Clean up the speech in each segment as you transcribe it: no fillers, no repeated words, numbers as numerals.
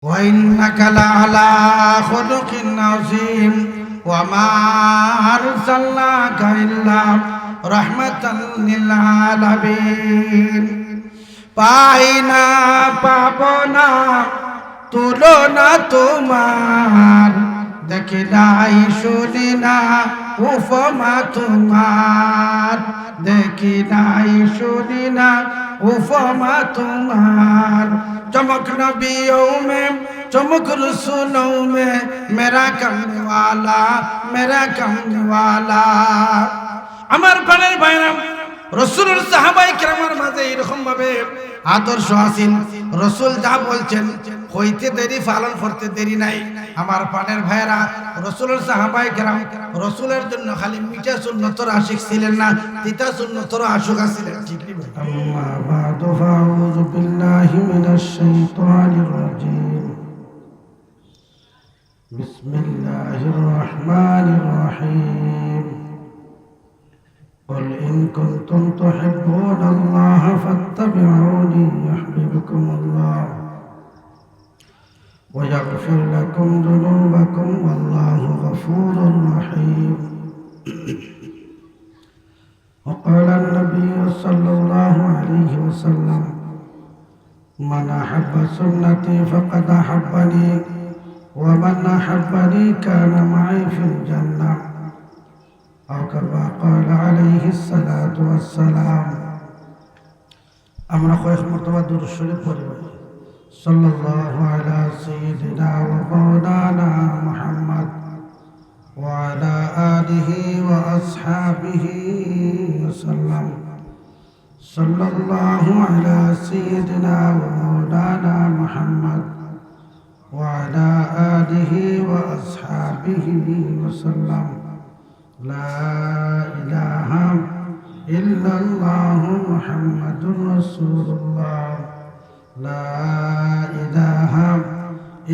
وإنك لعلى خلق عظيم وما أرسلناك إلا رحمة للعالمين পাইনা পাবনা তুলনা তোমার দেখি নাই শুনি না উপমা তোমার দেখি নাই শুনি না উপমা তোমার चमक नबियों में चमक रसूलों में मेरा कमने वाला আমার প্রাণের ভাইরা রাসূলুর সাহাবায়ে কেরামের মাঝে এরকম ভাবে আদর্শ আছেন। রাসূল যা বলছেন হইতে দেরি পালন করতে দেরি নাই। আমার প্রাণের ভাইরা রাসূলুর সাহাবায়ে কেরাম রাসূলের জন্য খালি মিঠা সুন্নতর আশিক ছিলেন না, তিতা সুন্নতর আশিক ছিলেন। ঠিক কি ভাই? আম্মা বাদু ফাউযু বিল্লাহি মিনাশ শাইতানির রাজীম। বিসমিল্লাহির রহমানির রহিম। قل إن كنتم تحبون الله فاتبعوني يحببكم الله ويغفر لكم ذنوبكم والله غفور رحيم. وقال النبي صلى الله عليه وسلم من أحب سنتي فقد أحبني ومن أحبني كان معي في الجنة أو كما قال عليه الصلاة والسلام. আমরা কয়েক মর্তবা দুরূদ শরীফ পড়ি সাল্লাল্লাহু আলা সাইয়্যিদিনা ওয়া মাওলানা মুহাম্মদ ওয়া আলা আলিহি ওয়া আসহাবিহি ওয়াসাল্লাম। সাল্লাল্লাহু আলা সাইয়্যিদিনা ওয়া মাওলানা মুহাম্মদ ওয়া আলা আলিহি ওয়া আসহাবিহি ওয়াসাল্লাম। لا إله إلا الله محمد رسول الله. لا إله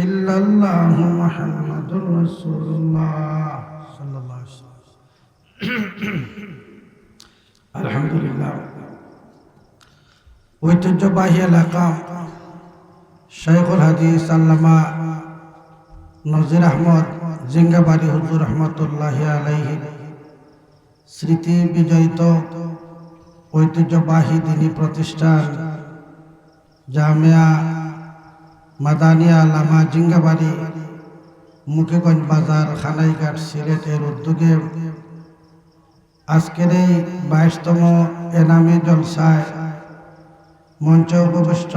إلا الله محمد رسول الله صلى الله عليه وسلم. الحمد لله. ঐতিহ্যবাহী এলাকা শাইখুল হাদিস আল্লামা নজির আহমদ জিঙ্গাবাড়ি হুজুর রহমতুল্লাহি আলাইহি স্মৃতি বিজয়িত ঐতিহ্যবাহী দ্বীনি প্রতিষ্ঠান জামিয়া মাদানিয়া আল্লামা জিঙ্গাবাড়ি মুখিগঞ্জ বাজার খানাইঘাট সিলেটের উদ্যোগে আজকের এই 22তম এনামি জলসায় মঞ্চে উপবিষ্ট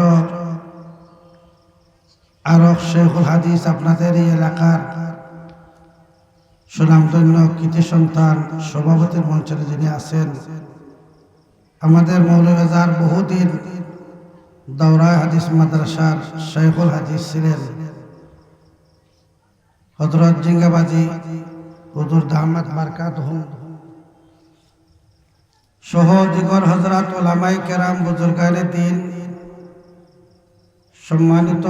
আরক শেখুল হাদিস আপনাদের এই এলাকার সুনামধন্য কৃতি সন্তান সভাপতির মঞ্চে যিনি আছেন, আমাদের মৌলভীবাজার বহুদিন দাওরায়ে হাদিস মাদ্রাসার শেখুল হাদিস ছিলেন হযরত জিঙ্গাবাজি হুজুর দামাত বারকাতুহু সহ দিগর হযরত উলামায়ে কেরাম বুজুর্গানে দ্বীন, সম্মানিত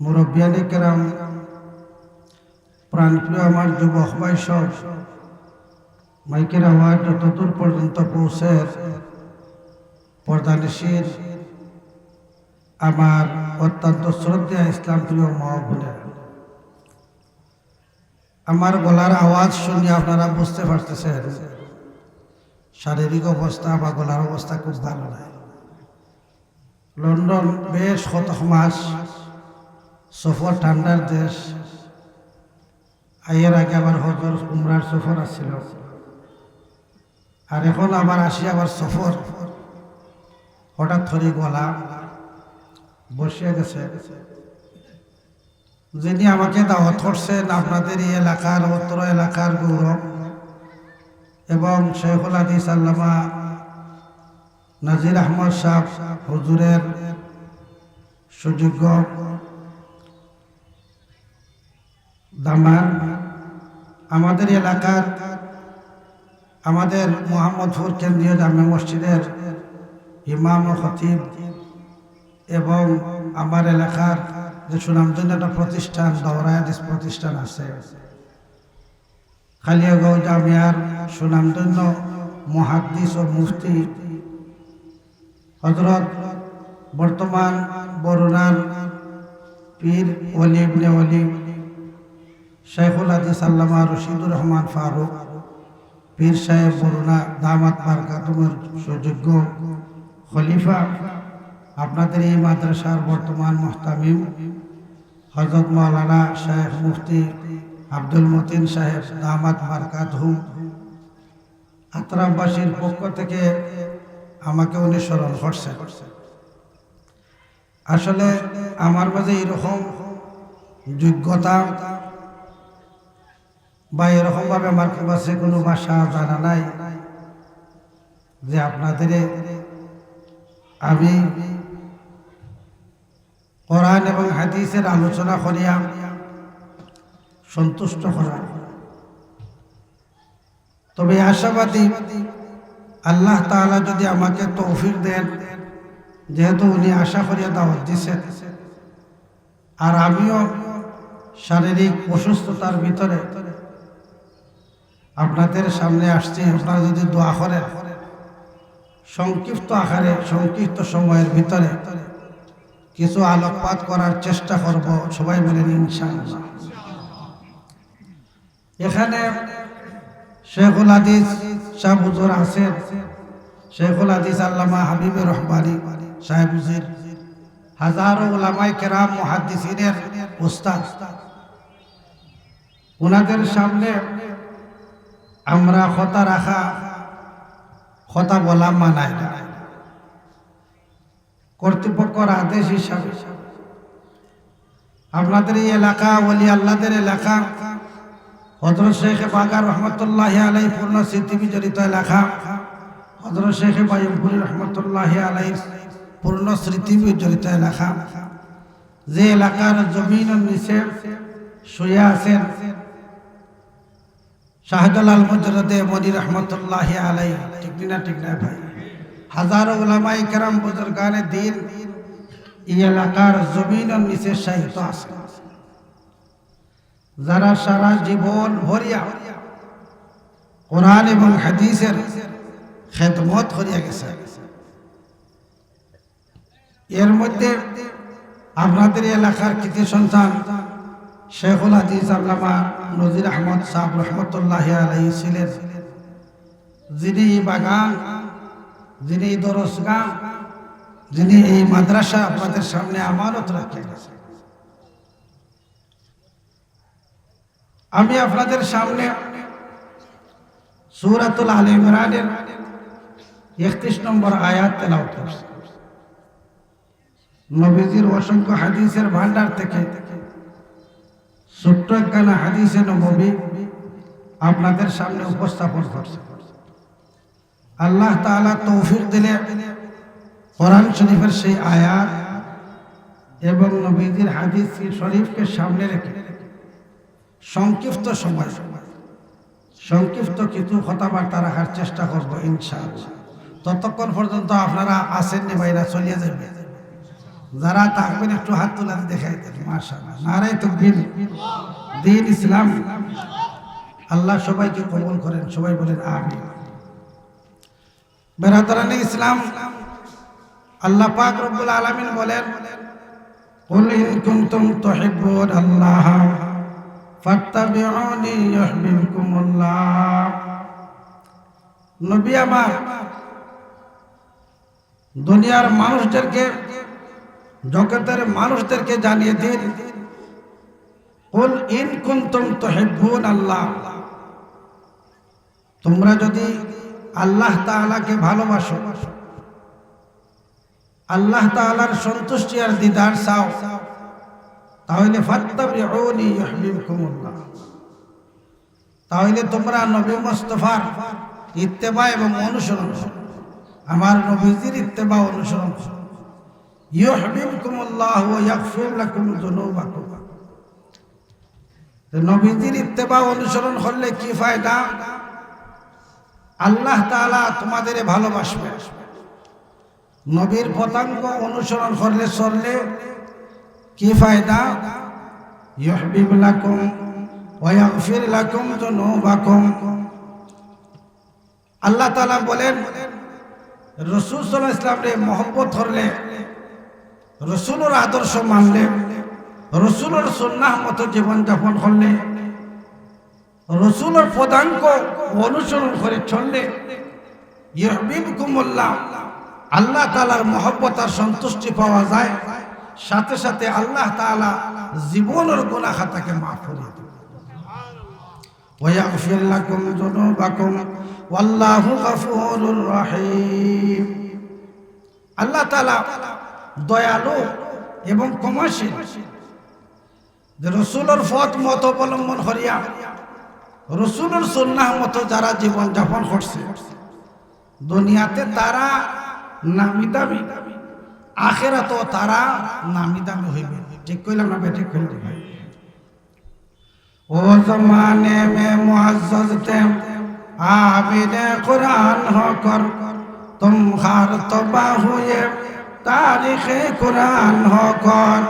মুরব্বিয়ানে কেরাম, প্রাণপ্রিয় আমার যুবক ভাই সব, মাইকের আওয়াজ যতদূর পর্যন্ত পৌঁছে পর্দানিশীর আমার অত্যন্ত শ্রদ্ধেয় ইসলাম প্রিয় মা বোনেরা, আমার গলার আওয়াজ শুনে আপনারা বুঝতে পারতেছেন শারীরিক অবস্থা বা গলার অবস্থা খুব ভালো নয়। লন্ডন বেশ কত মাস সফর, ঠান্ডার দেশ। এর আগে আবার হজর উমরার সফর আসছিল, আর এখন আবার আসি আবার সফর। হঠাৎ করে গলা বসে গেছে। যিনি আমাকে দাওয়াত করছেন আপনাদের এই এলাকার উত্তর এলাকার গৌরব এবং শেখুল হাদিস আল্লামা নাজির আহমদ সাহেব হুজুরের সুযোগ্য দামান, আমাদের এলাকার আমাদের মোহাম্মদপুর কেন্দ্রীয় জামে মসজিদের ইমাম ও খতিব এবং আমার এলাকার যে সুনামধন্য একটা প্রতিষ্ঠান দাওরায়ে হাদিস প্রতিষ্ঠান আছে খালিয়াগাঁও জামিয়ার সুনামধন্য মুহাদ্দিস ও মুফতি হযরত বর্তমান বরুণার পীর ওলি ইবনে ওলি শাইখুল হাদিস আল্লামা রশিদুর রহমান ফারুক পীর সাহেব বরুণা দামাত বারকাতুমের সুযোগ্য খলিফা, আপনাদের এই মাদ্রাসার বর্তমান মুহতামিম হযরত মাওলানা শাইখ মুফতি আব্দুল মতিন সাহেব দামাত বারকাতুহু আত্রামবাসীর পক্ষ থেকে আমাকে অনুসরণ করছে। আসলে আমার মাঝে এরকম যোগ্যতা বা এরকম ভাবে আমার কাছে কোনো ভাষা জানা নাই যে আপনাদের আমি কোরআন এবং হাদিসের আলোচনা করিয়া সন্তুষ্ট করা। তবে আশাবাদী আল্লাহ তাআলা যদি আমাকে তৌফিক দেন, যেহেতু উনি আশা করিয়া দাওয়াত দিছেন, আর আমিও শারীরিক অসুস্থতার ভিতরে আপনাদের সামনে আসছি, আপনারা যদি দোয়া করেন সংক্ষিপ্ত আকারে সংক্ষিপ্ত সময়ের ভিতরে কিছু আলোকপাত করার চেষ্টা করব। সবাই বলেন ইনশাআল্লাহ। এখানে শেখুল হাদিস সাহেব হুজুর আছেন, শেখুল হাদিস আল্লামা হাবিবুর রহমানী সাহেব হুজুর, হাজারো উলামায়ে কেরাম মুহাদ্দিসিনের উস্তাদ। ওনাদের সামনে আমরা কথা রাখা, কথা বলা মানায় না। কর্তৃপক্ষের আদেশ হিসাবে আপনাদের এই এলাকা ওলি আল্লাহদের এলাকা, হযরত শেখ বাগার রহমতুল্লাহি আলাইহি পূর্ণ স্মৃতি বিজড়িত এলাকা, হযরত শেখ বায়ুপুরী রহমতুল্লাহি আলাইহি পূর্ণ স্মৃতি বিজড়িত এলাকা, যে এলাকার জমিনের নিচে শুয়ে আছেন শাহজালাল মুজরদে মনি রহমতুল্লাহি আলাইহি, ঠিক না ভাই? হাজারো উলামায়ে কেরাম বুজুর্গানে দ্বীন এই এলাকার জমিনের নিচে শায়িত আছে, যারা সারা জীবন ভরিয়া কোরআন এবং হাদিসের খেদমত করিয়া গেছে। এর মধ্যে আপনাদের এলাকার কৃতি সন্তান শেখুল হাদিস আল্লামা নজির আহমদ সাহেব রহমতুল্লাহি আলাইহি ছিলেন, যিনি এই বাগান, যিনি এই দরসগাহ, যিনি এই মাদ্রাসা আপনাদের সামনে আমানত রাখেন। আমি আপনাদের সামনে সূরাতুল আলে ইমরানের 31 নম্বর আয়াত তেলাওয়াত করছি। নবীজির অসংখ্য হাদিসের ভান্ডার থেকে ছোট্ট একখানা হাদিসে নববী আপনাদের সামনে উপস্থাপন করছে। আল্লাহ তাআলা তৌফিক দিলে কোরআন শরীফের সেই আয়াত এবং নবীজির হাদিস শরীফকে সামনে রেখে সংক্ষিপ্ত সময় সংক্ষিপ্ত কিছু কথাবার্তা রাখার চেষ্টা করব ইনশাআল্লাহ। ততক্ষণ পর্যন্ত আপনারা আসেননি ভাইরা, চলিয়ে যাবেন। যারা থাকবেন একটু হাত তোলাতে দেখাই দেন। মাশাআল্লাহ, নারে তাকবীর। দ্বীন ইসলাম আল্লাহ সবাইকে কবুল করেন, সবাই বলেন আমিন। বেরাদারানে ইসলাম, আল্লাহ পাক রব্বুল আলামিন বলেন, কুল ইন কুনতুম তুহিব্বুন আল্লাহ ফাত্তাবিউনি ইউহিব্বুকুমুল্লাহ। নবী আমার দুনিয়ার মানুষদেরকে, জগতের মানুষদেরকে জানিয়ে দিন, কুল ইন কুনতুম তুহিব্বুন আল্লাহ, তোমরা যদি আল্লাহ তাআলাকে ভালোবাসো, আল্লাহ তাআলার সন্তুষ্টি আর দিদার চাও, তাহলে ফাত্তাবিউনি ইউহিব্বুকুমুল্লাহ, তাহলে তোমরা নবী মুস্তাফার ইত্তেবা এবং অনুসরণ করো, আমার নবীজির ইত্তেবা অনুসরণ করো। ইউহিব্বুকুমুল্লাহ ওয়া ইয়াগফির লাকুম যুনুবাকুম। নবীজির ইত্তেবা অনুসরণ করলে কি ফায়দা? আল্লাহ তাআলা তোমাদের ভালোবাসবে। নবীর পতাঙ্গ অনুসরণ করলে চললে কি ফায়দা? ইউহিব্বু লাকুম ওয়া ইয়াগফির লাকুম যুনুবাকুম। আল্লাহ তাআলা বলেন, রাসূল সাল্লাল্লাহু আলাইহি ওয়াসাল্লামকে মহব্বত করলে, রাসূলের আদর্শ মানলে, রসুলের সুন্নাহ মতো জীবনযাপন করলে, রসুলের পদাঙ্ক অনুসরণ করে চললে ইউহিব্বুকুমুল্লাহ, আল্লাহ তাআলার মহব্বত আর সন্তুষ্টি পাওয়া যায়। সাথে সাথে আল্লাহ তাআলা জীবনের গুনাহ খাতাকে মাফ করে দেন। ওয়া ইয়াগফির লাকুম যুনুবাকুম ওয়াল্লাহু গফুরুর রহিম। আল্লাহ তাআলা দয়ালু এবং ক্ষমাশীল। যে রসুলের পথ মত অবলম্বন করিয়া রসুলের সুন্নাহ মতো যারা জীবন যাপন করছে, দুনিয়াতে তারা নামি দামি, আখিরাতেও তারা নামি দামি হইবে। ঠিক কইলাম না? ঠিক কইলাম। ও জমানে মে মুআজ্জাজ তে আবিদে কুরআন হকর, তুম খার তবা হুয়ে তারিখে কুরআন হকর।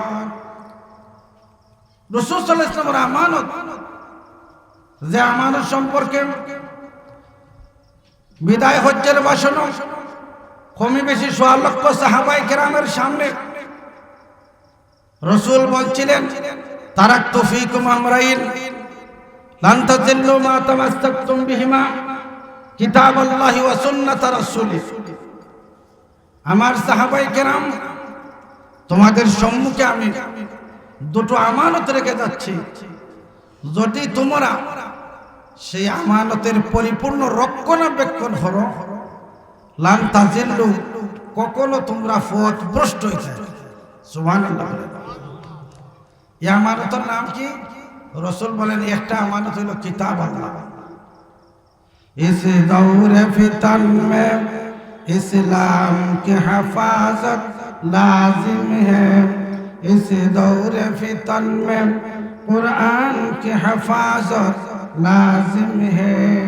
রাসূল সাল্লাল্লাহু আলাইহি ওয়াসাল্লামের আমানত, যে আমানত সম্পর্কে বিদায় হজ্জের ভাষণ কমই বেশি ১৬ লক্ষ সাহাবায়ে কেরামের সামনে রাসূল বলছিলেন, তারাকতু ফীকুম আমরাইন লান তাযিল্লু মা তামাসসাকতুম বিহিমা কিতাবাল্লাহি ওয়া সুন্নাত রাসূলি। আমার সাহাবায়ে কেরাম, তোমাদের সম্মুখে আমি দুটো আমানত রেখে যাচ্ছি। যদি তোমরা সেই আমানতের পরিপূর্ণ রক্ষণাবেক্ষণ করো, লান তাযিল্লু, কখনো তোমরা পথ ভ্রষ্ট হইতে। সুবহানাল্লাহ। এই আমানতের নাম কি? রাসূল বলেন, একটা আমানত হলো কিতাব আল্লাহ। ইস দৌরে ফিতান মে ইসলাম কি হেফাজত লাজিম হ্যায়, ইস দৌরে ফিতান মে কুরআন কি হেফাজত লাজিম হ্যায়।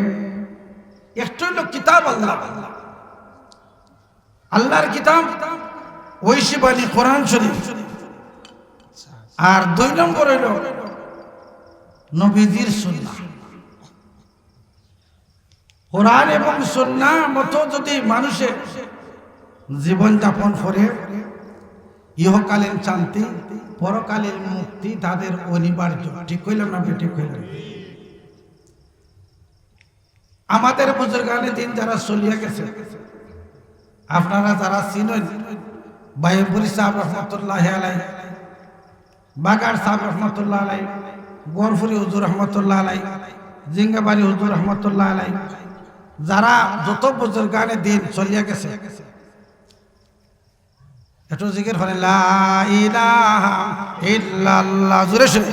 একটা হলো কিতাব আল্লাহ, আল্লাহর কিতাব ঐশী বাণী কোরআন শরীফ। আর ২ নম্বর হইল নবীজির সুন্নাহ। কোরআন এবং সুন্নাহ মতো যদি মানুষের জীবন যাপন করে, ইহকালীন শান্তি পরকালীন মুক্তি তাদের অনিবার্য। ঠিক কইলাম না? ঠিক কইলাম। আমাদের বুজুর্গানে দিন যারা চলিয়া গেছে, আপনারা যারা চিনেন, বাইপুরি সাহেব রহমতুল্লাহ আলাই, বাগার সাহেব রহমতুল্লাহ আলাই, গরফুরি হুজুর রহমতুল্লাহ আলাই, জিঙ্গাবাড়ি হুজুর রহমতুল্লাহ আলাই, যারা যত বুজুর্গানে দিন চলিয়া গেছে, একটু জিকির করেন, লা ইলাহা ইল্লাল্লাহ। জোরে শুনে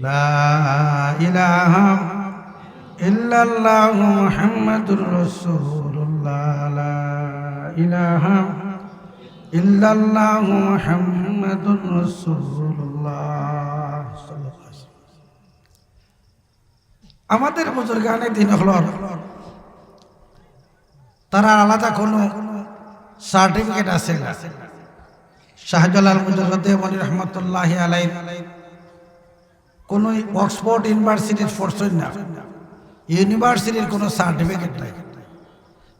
লা ইলাহা ইল্লাল্লাহু মুহাম্মাদুর রাসূলুল্লাহ, লা ইলাহা ইল্লাল্লাহু মুহাম্মাদুর রাসূলুল্লাহ। আমাদের বুজুর্গানে দিন হলো তারা আলাদা কোনো সার্টিফিকেট আছে না। শাহজালাল মুজাদ্দিদ মনি রহমতুল্লাহি আলাইহি কোন অক্সফোর্ড ইউনিভার্সিটির পড়ছেন না, ইউনিভার্সিটির কোনো সার্টিফিকেট নাই।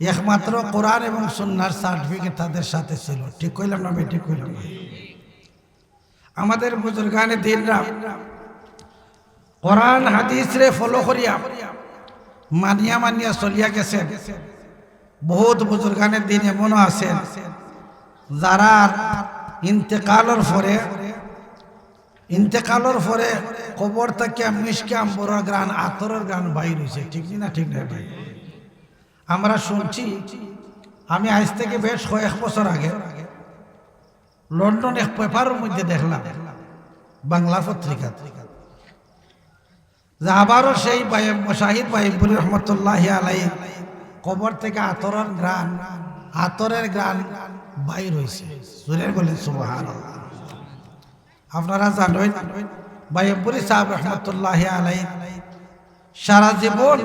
একমাত্র কোরআন এবং সুন্নাহর সার্টিফিকেট তাদের সাথে ছিল। ঠিক কইলাম না? ঠিক কইলাম। আমাদের বুজুর্গানে দিনরা কোরআন হাদিস রে ফলো করিয়া মানিয়া মানিয়া চলিয়া গেছেন। বহুত বুজুর্গানের দিন এমনও আছেন যারা ইন্তেকালের পরে কবর থেকে মিশকে আম্বরের গান, আতরের গান বাইর হয়েছে। ঠিক না? ঠিক না ভাই? আমরা শুনছি, আমি আজ থেকে বেশ কয়েক বছর আগে লন্ডন এক পেপারের মধ্যে দেখলাম, বাংলা পত্রিকা, যে আবারও সেই শাহিদ বাইবুল রহমতুল্লাহ আলাইহি কবর থেকে আতরের গান বাইর হয়েছে। জোরে বলেন সুবহানাল্লাহ। আপনারা জানেন বাইবুল সাহেব রহমতুল্লাহ আলাইহি সারা জীবন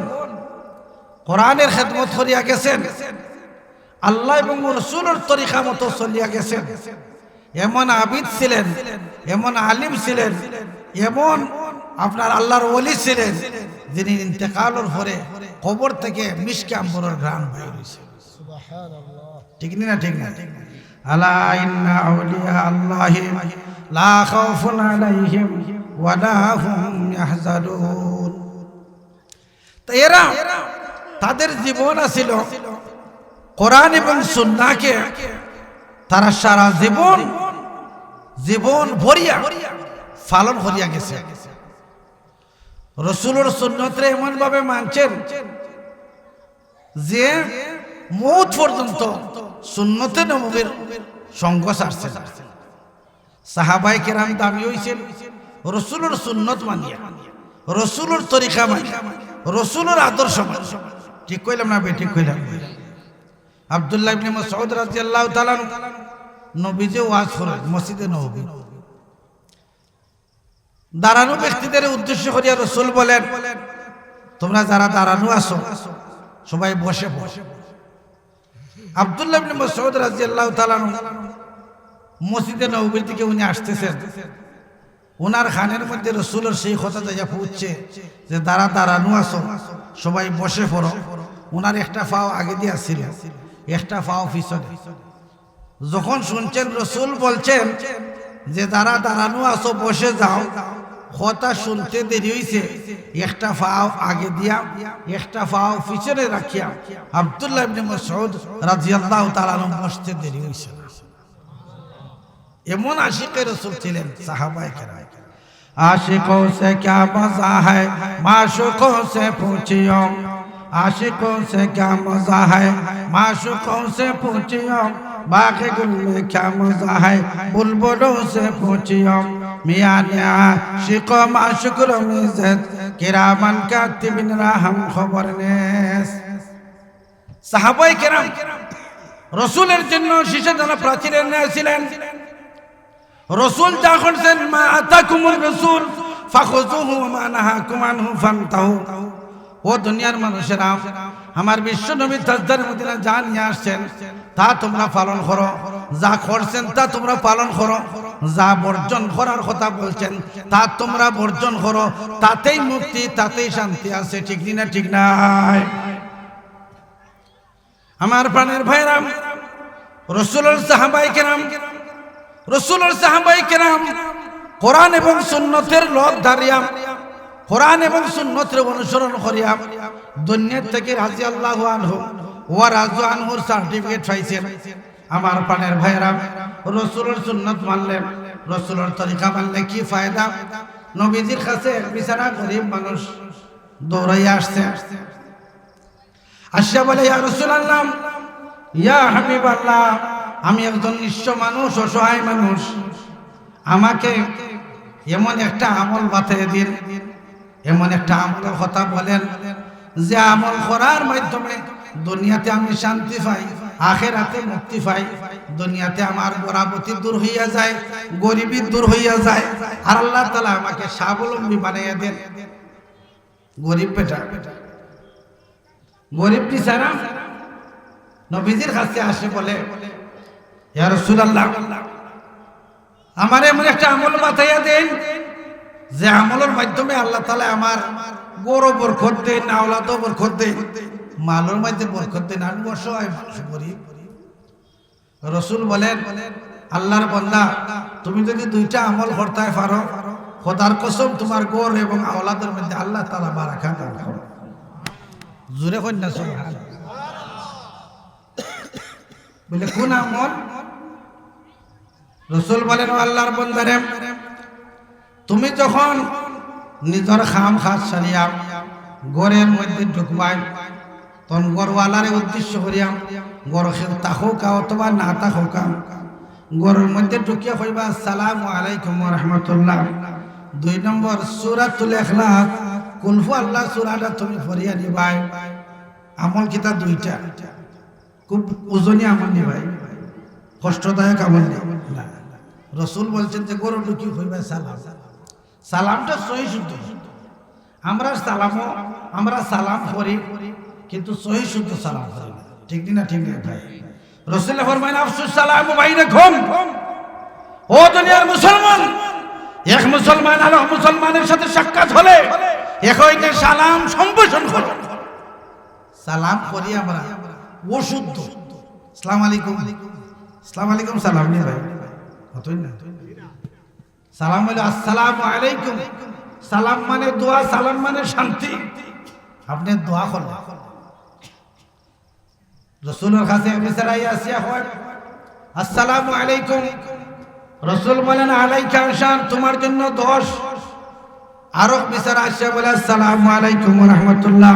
কোরআনের খেদমত করিয়া গেছেন, আল্লাহ এবং রাসূলের তরিকা মতো চলিয়া গেছেন। এমন আবিদ ছিলেন, এমন আলিম ছিলেন, এমন আপনার আল্লাহর ওলি ছিলেন, যিনি ইন্তেকালের পরে কবর থেকে মিশকে আম্বরের ঘ্রাণ বের হয়েছে। ঠিক না? ঠিক না? আলা ইন্না আউলিয়া আল্লাহি লা খাউফুন আলাইহিম ওয়া লা হুম ইয়াহজানুন। তো এরা তাদের জীবন ছিল কোরআন এবং সুন্নাহকে তারা সারা জীবন ভরিয়া পালন করিয়া গেছে। রাসূলের সুন্নতরে এমন ভাবে মানছেন যে মওত পর্যন্ত সুন্নতে নববীর সঙ্গ ছাড়ছে। সাহাবায়ে কেরাম দাবি হইছেন রাসূলের সুন্নত মানিয়া, রাসূলের তরিকা মানিয়া, রাসূলের আদর্শ মানিয়া। ঠিক কইলাম না? ঠিক কইলাম। আব্দুল্লাহ ইবনে মাসউদ রাদিয়াল্লাহু তাআলা নবীজি ওয়াজ করেন মসজিদে নববী। দাঁড়ানো ব্যক্তিদের উদ্দেশ্য করিয়া রাসূল বলেন, তোমরা যারা দাঁড়ানো আছো সবাই বসে বসে। আব্দুল্লাহ ইবনে মাসউদ রাদিয়াল্লাহু তাআলা মসজিদে নববীর দিকে উনি আসতেছেন। ওনার খানের মধ্যে রাসূলের সেই কথা যাইয়া পৌঁছছে যে দাঁড়ানো আছো সবাই বসে পড়ো। ওনার একটা পাও আগে দিয়া ছিল, একটা পাও পিছনে। যখন শুনছেন রাসূল বলছেন যে দাঁড়ানো আছো বসে যাও, কথা শুনতে দেরি হইছে। একটা পাও আগে দিয়া একটা পাও পিছনে রাখিয়া আব্দুল্লাহ ইবনে মাসউদ রাদিয়াল্লাহু তাআলা বসতে দেরি হইছে। এমন আশিকে রাসূল ছিলেন সাহাবায়ে কেরাম। आशिकों से क्या मजा है माशूकों से पूछियो, आशिकों से क्या मजा है माशूकों से पूछियो, बाकी गुल में क्या मजा है बुलबुलों से पूछियो, मियां ने आशिकों माशूक रमीज़त किरामन कातिबिन हम खबर नेस। সাহাবায়ে কেরাম রাসূলের জন্য শিশা দানা প্রাচীরের ন্যায় ছিলেন। রাসূল যা করছেন, মা আতাকুমুর রাসূল ফাখুযুহু ওয়া মা নাহাকুম আনহু ফান্তাহু। ও দুনিয়ার মানুষেরা, আমার বিশ্ব নবী তাজদার মদিনা যা নিয়ে আসছেন তা তোমরা পালন করো, যা করছেন তা তোমরা পালন করো, যা বর্জন করার কথা বলছেন তা তোমরা বর্জন করো। তাতেই মুক্তি, তাতেই শান্তি আছে। ঠিক না? ঠিক নাই? আমার প্রাণের ভাইরা, রাসূলের সাহাবায়ে কেরাম কোরআন এবং সুন্নতের লোক দাঁড়িয়া, কোরআন এবং সুন্নতের অনুসরণ করিয়া দুনিয়া থেকে রাদিয়াল্লাহু আনহু ওয়া রাযু আনহুর সার্টিফিকেট পাইছেন। আমার প্রাণের ভাইরা, রাসূলের সুন্নত মানলেন, রাসূলের তরিকা মানলে কি ফায়দা? নবীজির কাছে বিছানা গরিব মানুষ দৌড়াইয়া আসছে, আসিয়া বলে, ইয়া রাসূলুল্লাহ, ইয়া হাবিবাল্লাহ, আমি একজন নিঃস্ব মানুষ, অসহায় মানুষ, আমাকে এমন একটা আমল বাতাইয়া দিন, এমন একটা আমলের কথা বলেন যে আমল করার মাধ্যমে দুনিয়াতে আমি শান্তি পাই, আখিরাতে মুক্তি পাই। দুনিয়াতে আমার গরাবতি দূর হইয়া যায়, গরিবি দূর হইয়া যায়, আর আল্লাহ তাআলা আমাকে স্বাবলম্বী বানাইয়া দেন। গরিব বেটা, গরিব বিচারা নবীজির কাছে আসে বলে, ইয়া রাসূলুল্লাহ, আমার এমন একটা আমল বাতাইয়া দেন যে আমলের মাধ্যমে আল্লাহ তাআলা আমার বড় বরকত দেন, আওলাদও বরকত দেন, মালের মধ্যে বরকত দেন। আমি অসহায় মানুষ, গরিব। রাসূল বলেন, আল্লাহর বান্দা, তুমি যদি দুইটা আমল করতে পারো, খোদার কসম তোমার গড় এবং আওলাদের মধ্যে আল্লাহ তাআলা বারাকা দান করে। জোরে কই না সুবহানাল্লাহ। বলে কোন আমল? রাসূল বলেন, আল্লাহর বান্দারে, তুমি যখন নিজের খাম খাস সারিয়া ঘরের মধ্যে ঢুকবাই, তখন ঘরওয়ালারে উদ্দেশ্য করিয়া, ঘর তাহোকা অথবা না তাহোকা, ঘরের মধ্যে ঢুকিয়া কইবা, আসসালামু আলাইকুম ওয়া রাহমাতুল্লাহ। 2 নম্বর সূরাতুল ইখলাস, কুল হু আল্লাহ সূরাটা তুমি পড়িয়া নিবাই। আমল কিতা দুইটা, খুব ওজনী আমল নিবাই, কষ্টদায়ক আমল না। রাসূল বলছেন যে গরু ঢুকি কইবা সালাম। সালামটা সহি শুদ্ধ। আমরা সালাম করি, কিন্তু সহি শুদ্ধ সালাম করি না। ঠিক না? ঠিক না ভাই? রাসূল ফরমায়, আফসুস সালামু বাইনাকুম, ও দুনিয়ার মুসলমান, এক মুসলমান আর এক মুসলমানের সাথে সাক্ষাৎ হলে একইতে সালাম সম্ভাষণ করো। সালাম করি আমরা ও শুদ্ধ। আসসালামু আলাইকুম, আসসালামু আলাইকুম সালাম নেই ভাই, হতই না। সালাম হলো আসসালামু আলাইকুম। সালাম মানে দোয়া, সালাম মানে শান্তি। আপনি দোয়া করলেন, রাসূলের কাছে বিচারাই আসিয়া হয় আসসালামু আলাইকুম, রাসূল বলেন আলাইকা আসান, তোমার জন্য 10। আরো বিচার আসিয়া বলে আসসালামু আলাইকুম ওয়া রাহমাতুল্লাহ,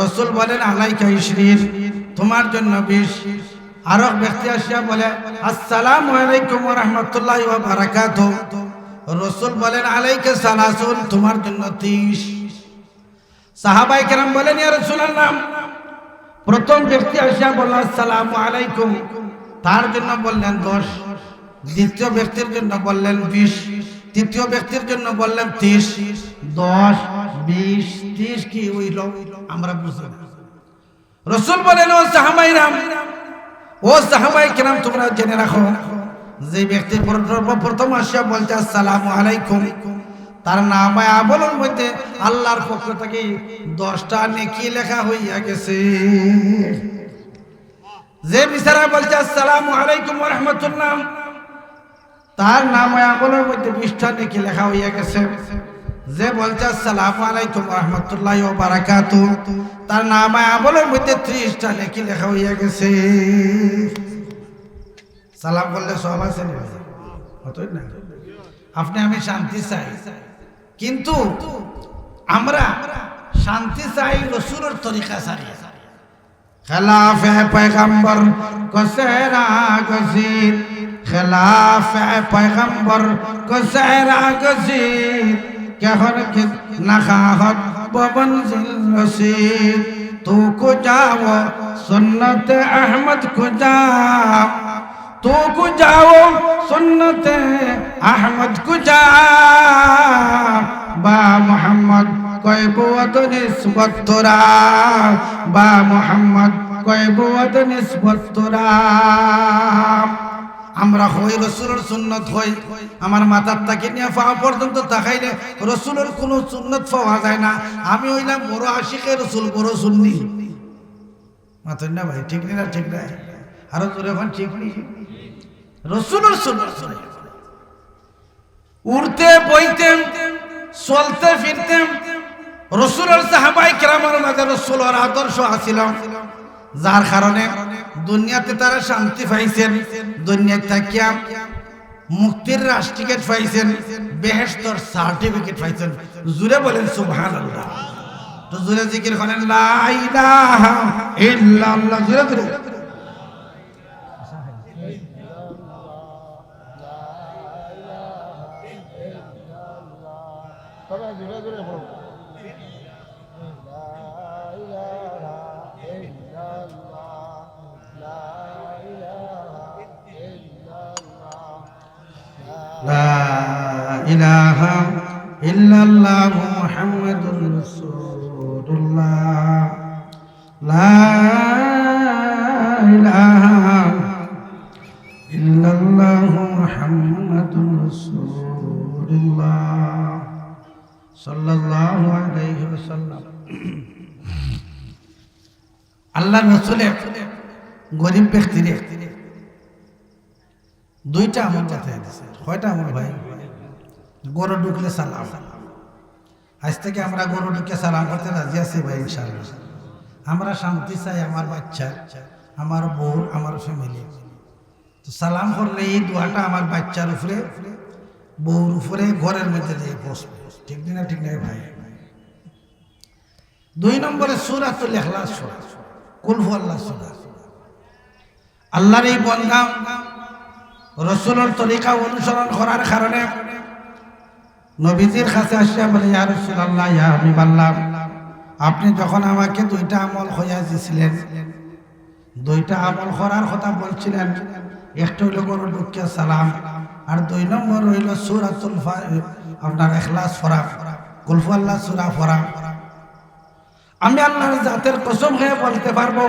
রাসূল বলেন আলাইকা 20, তোমার জন্য 20। আরো ব্যক্তি আসিয়া বলে আসসালামু আলাইকুম ওয়া রাহমাতুল্লাহি ওয়া বারাকাতুহু, রাসূল বলেন আলাইকা 30, তোমার জন্য 30। সাহাবায়ে কেরাম বলেন ইয়া রাসূলুল্লাহ, প্রথম ব্যক্তি আসিয়া বলল আসসালামু আলাইকুম, তার জন্য বললেন 10। দ্বিতীয় ব্যক্তির জন্য বললেন 20। তৃতীয় ব্যক্তির জন্য বললেন 30। 10, 20, 30 কি হইল আমরা বুঝি না। রাসূল বলেন ও সাহাবাইরা, ও সাহাবায়ে কেরাম, তোমরা জেনে রাখো, যে ব্যক্তি প্রথম আসিয়া বলছে আসসালামু আলাইকুম, তার নামে আমলের মধ্যে আল্লাহর পক্ষ থেকে 10টা নেকি লেখা হইয়া গেছে। যে বিচারা বলছে আসসালামু আলাইকুম ওয়া রাহমাতুল্লাহ, তার নামে আমলের মধ্যে 20টা নেকি লেখা হইয়া গেছে। যে বলছে আসসালামু আলাইকুম ওয়া রাহমাতুল্লাহি ওয়া বারাকাতুহু, তার নামে আমলের মধ্যে 30টা নেকি লেখা হইয়া গেছে। সালাম করলে সব আছে না, হতই না। আপনি আমি শান্তি চাই, কিন্তু আমরা শান্তি চাই রাসূলের তরিকা ছাড়িয়ে। খেলাফে পয়গম্বর কো সেরা গজির, খেলাফে পয়গম্বর কো সেরা গজির, কেহর কে নখাহত বমনজিল রসিদ, তু কো যাও সুন্নত আহমদ কো যাও, তু কো যাও সুন্নত আহমদ কো যাও, বা মোহাম্মদ কয় বুয়ত নিসবত তোরা, বা মোহাম্মদ কয় বুয়ত নিসবত তোরা। আমরা হই রাসূলের সুন্নত হই, আমার মাথার থেকে নিয়ে পা পর্যন্ত তাকাইলে রাসূলের কোনো সুন্নত পাওয়া যায় না। আমি হইলাম বড় আশিকে রাসূল, বড় সুন্নি। মাথায় না ভাই, ঠিক না? ঠিক না? আরো জোরে এখন ঠিক নেই। রাসূলের সুন্নত উড়তে বইতে চলতে ফিরতে রাসূলের সাহাবায়ে কেরামের মাঝে রাসূলের আদর্শ আছিল, যার কারণে দুনিয়াতে তারা শান্তি পাইছেন, দুনিয়া থাকিয়া মুক্তির রাষ্ট্রটিকেট পাইছেন, বেহেশতের সার্টিফিকেট পাইছেন। জুড়ে বলেন সুবহানাল্লাহ। তো জুড়ে জিকির করেন লা ইলাহা ইল্লাল্লাহ, জুড়ে জুড়ে। লা ইলাহা ইল্লাল্লাহ মুহাম্মাদুর রাসূলুল্লাহ, লা ইলাহা ইল্লাল্লাহ মুহাম্মাদুর রাসূলুল্লাহ সাল্লাল্লাহু আলাইহি ওয়াসাল্লাম। আল্লাহর রাসূল গরীব ব্যক্তিরে 2টা আমল বাতায় দিয়েছে। কয়টা আমল ভাই? গরু ঢুকলে সালাম। আজ থেকে আমরা গরু ঢুকে সালাম করতে রাজি আছি ভাই ইনশাআল্লাহ। আমরা শান্তি চাই, আমার বাচ্চা, আমার বউ, আমার ফ্যামিলি। তো সালাম করলে এই দোয়াটা আমার বাচ্চার উপরে, বউর উপরে, ঘরের মধ্যে দিয়ে বসবে। ঠিক না? ঠিক না ভাই? 2 নম্বরে সূরাতুল ইখলাস, কুল হুয়াল্লাহু সূরা। আল্লাহর এই বান্দা রাসূলের তরিকা অনুসরণ করার কারণে নবীজির কাছে আসিয়া বলে ইয়া রাসূলুল্লাহ, ইয়া হাবিবাল্লাহ, আপনি যখন আমাকে 2টা আমল হইয়া দিয়েছিলেন, 2টা আমল করার কথা বলছিলেন, একটা হইল গরু ঢুকিয়া সালাম, আর 2 নম্বর হইল সূরাতুল আপনার ইখলাস পড়া, কুল হুয়াল্লাহু সূরা পড়া। আমি আল্লাহর জাতের কসম খেয়ে বলতে পারবো,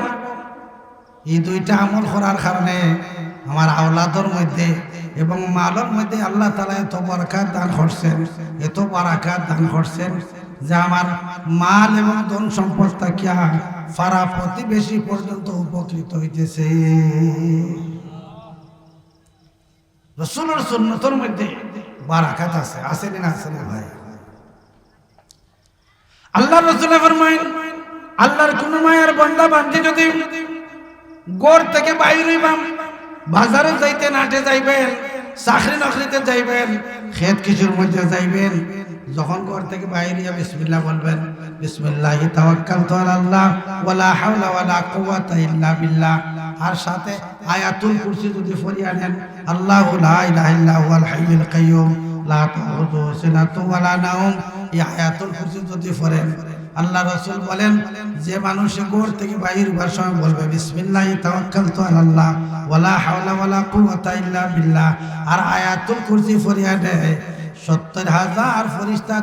এই 2টা আমল করার কারণে আমার আওলাদের মধ্যে এবং মালের মধ্যে আল্লাহ তাআলা এত বরকত দান করছেন, এত বরকত দান করছেন যে আমার মাল এবং ধন সম্পদ থাকিয়া ফারা প্রতিবেশী পর্যন্ত উপকৃত হইতেছে। রাসূলের সুন্নতের মধ্যে বরকত আছে, আছে না আছে না ভাই? আল্লাহ রাসূল ফরমায়েন, আল্লাহর কোন মায়ের বান্দা বান্দি যদি ঘর থেকে বাইরে হইবাম, বাজারে যাইতে নাটে যাইবেন, চাকরি নকরিতে যাইবেন, ক্ষেত কিছুর মধ্যে যাইবেন, যখন ঘর থেকে বাইরে বিসমিল্লাহ বলবেন, বিসমিল্লাহি তাওয়াক্কালতু আলাল্লাহ ওয়ালা হাওলা ওয়ালা কুওয়াতা ইল্লা বিল্লাহ, আর সাথে আয়াতুল কুরসি যদি পড়িয়া নেন, আল্লাহু লা ইলাহা ইল্লা হুয়াল হাইয়ুল কাইয়্যুম লা তাখুযুহু সিনাতুন ওয়ালা নাওম, এই আয়াতুল কুরসি যদি পড়েন, আল্লাহ রাসূল বলেন যে মানুষ ঘর থেকে বাইরে হওয়ার সময় বলবে বিসমিল্লাহি তাওয়াক্কালতু আলাল্লাহ ওয়ালা হাওলা ওয়ালা কুওয়াতা ইল্লা বিল্লাহ, আর আয়াতুল কুরসি পড়িয়া দেয়, ৭০,০০০ ফেরেশতা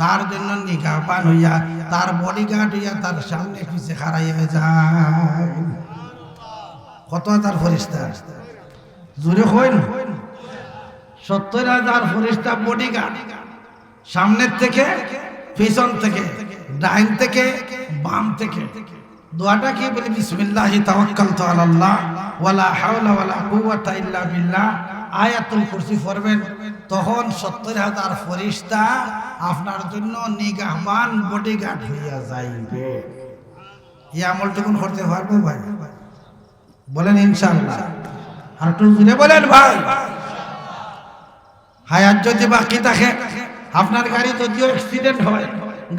তার জন্য নিগাহবান হইয়া, তার বডিগার্ড হইয়া তার সামনে পিছে খাড়াইয়া যায়। কত হাজার ফেরেশতা? জোরে কইন। ৭০,০০০ ফেরেশতা বডিগার্ড, সামনের থেকে, পিছন থেকে, ডাইন থেকে, বাম থেকে। দোয়াটা কি বলি? বিসমিল্লাহি তাওয়াক্কালতু আলাল্লাহ ওয়ালা হাওলা ওয়ালা কুওয়াতা ইল্লা বিল্লাহ, আয়াতুল কুরসি পড়বেন, তখন ৭০,০০০ ফেরেশতা আপনার জন্য নিগাহবান বডিগার্ড হইয়া যাইবে। এই আমলটুকু করতে পারবো ভাই? বলেন ইনশাআল্লাহ। আর একটু জোরে বলেন ভাই। হায়াত যদি বাকি থাকে, আপনার গাড়ি যদিও অ্যাক্সিডেন্ট হয়,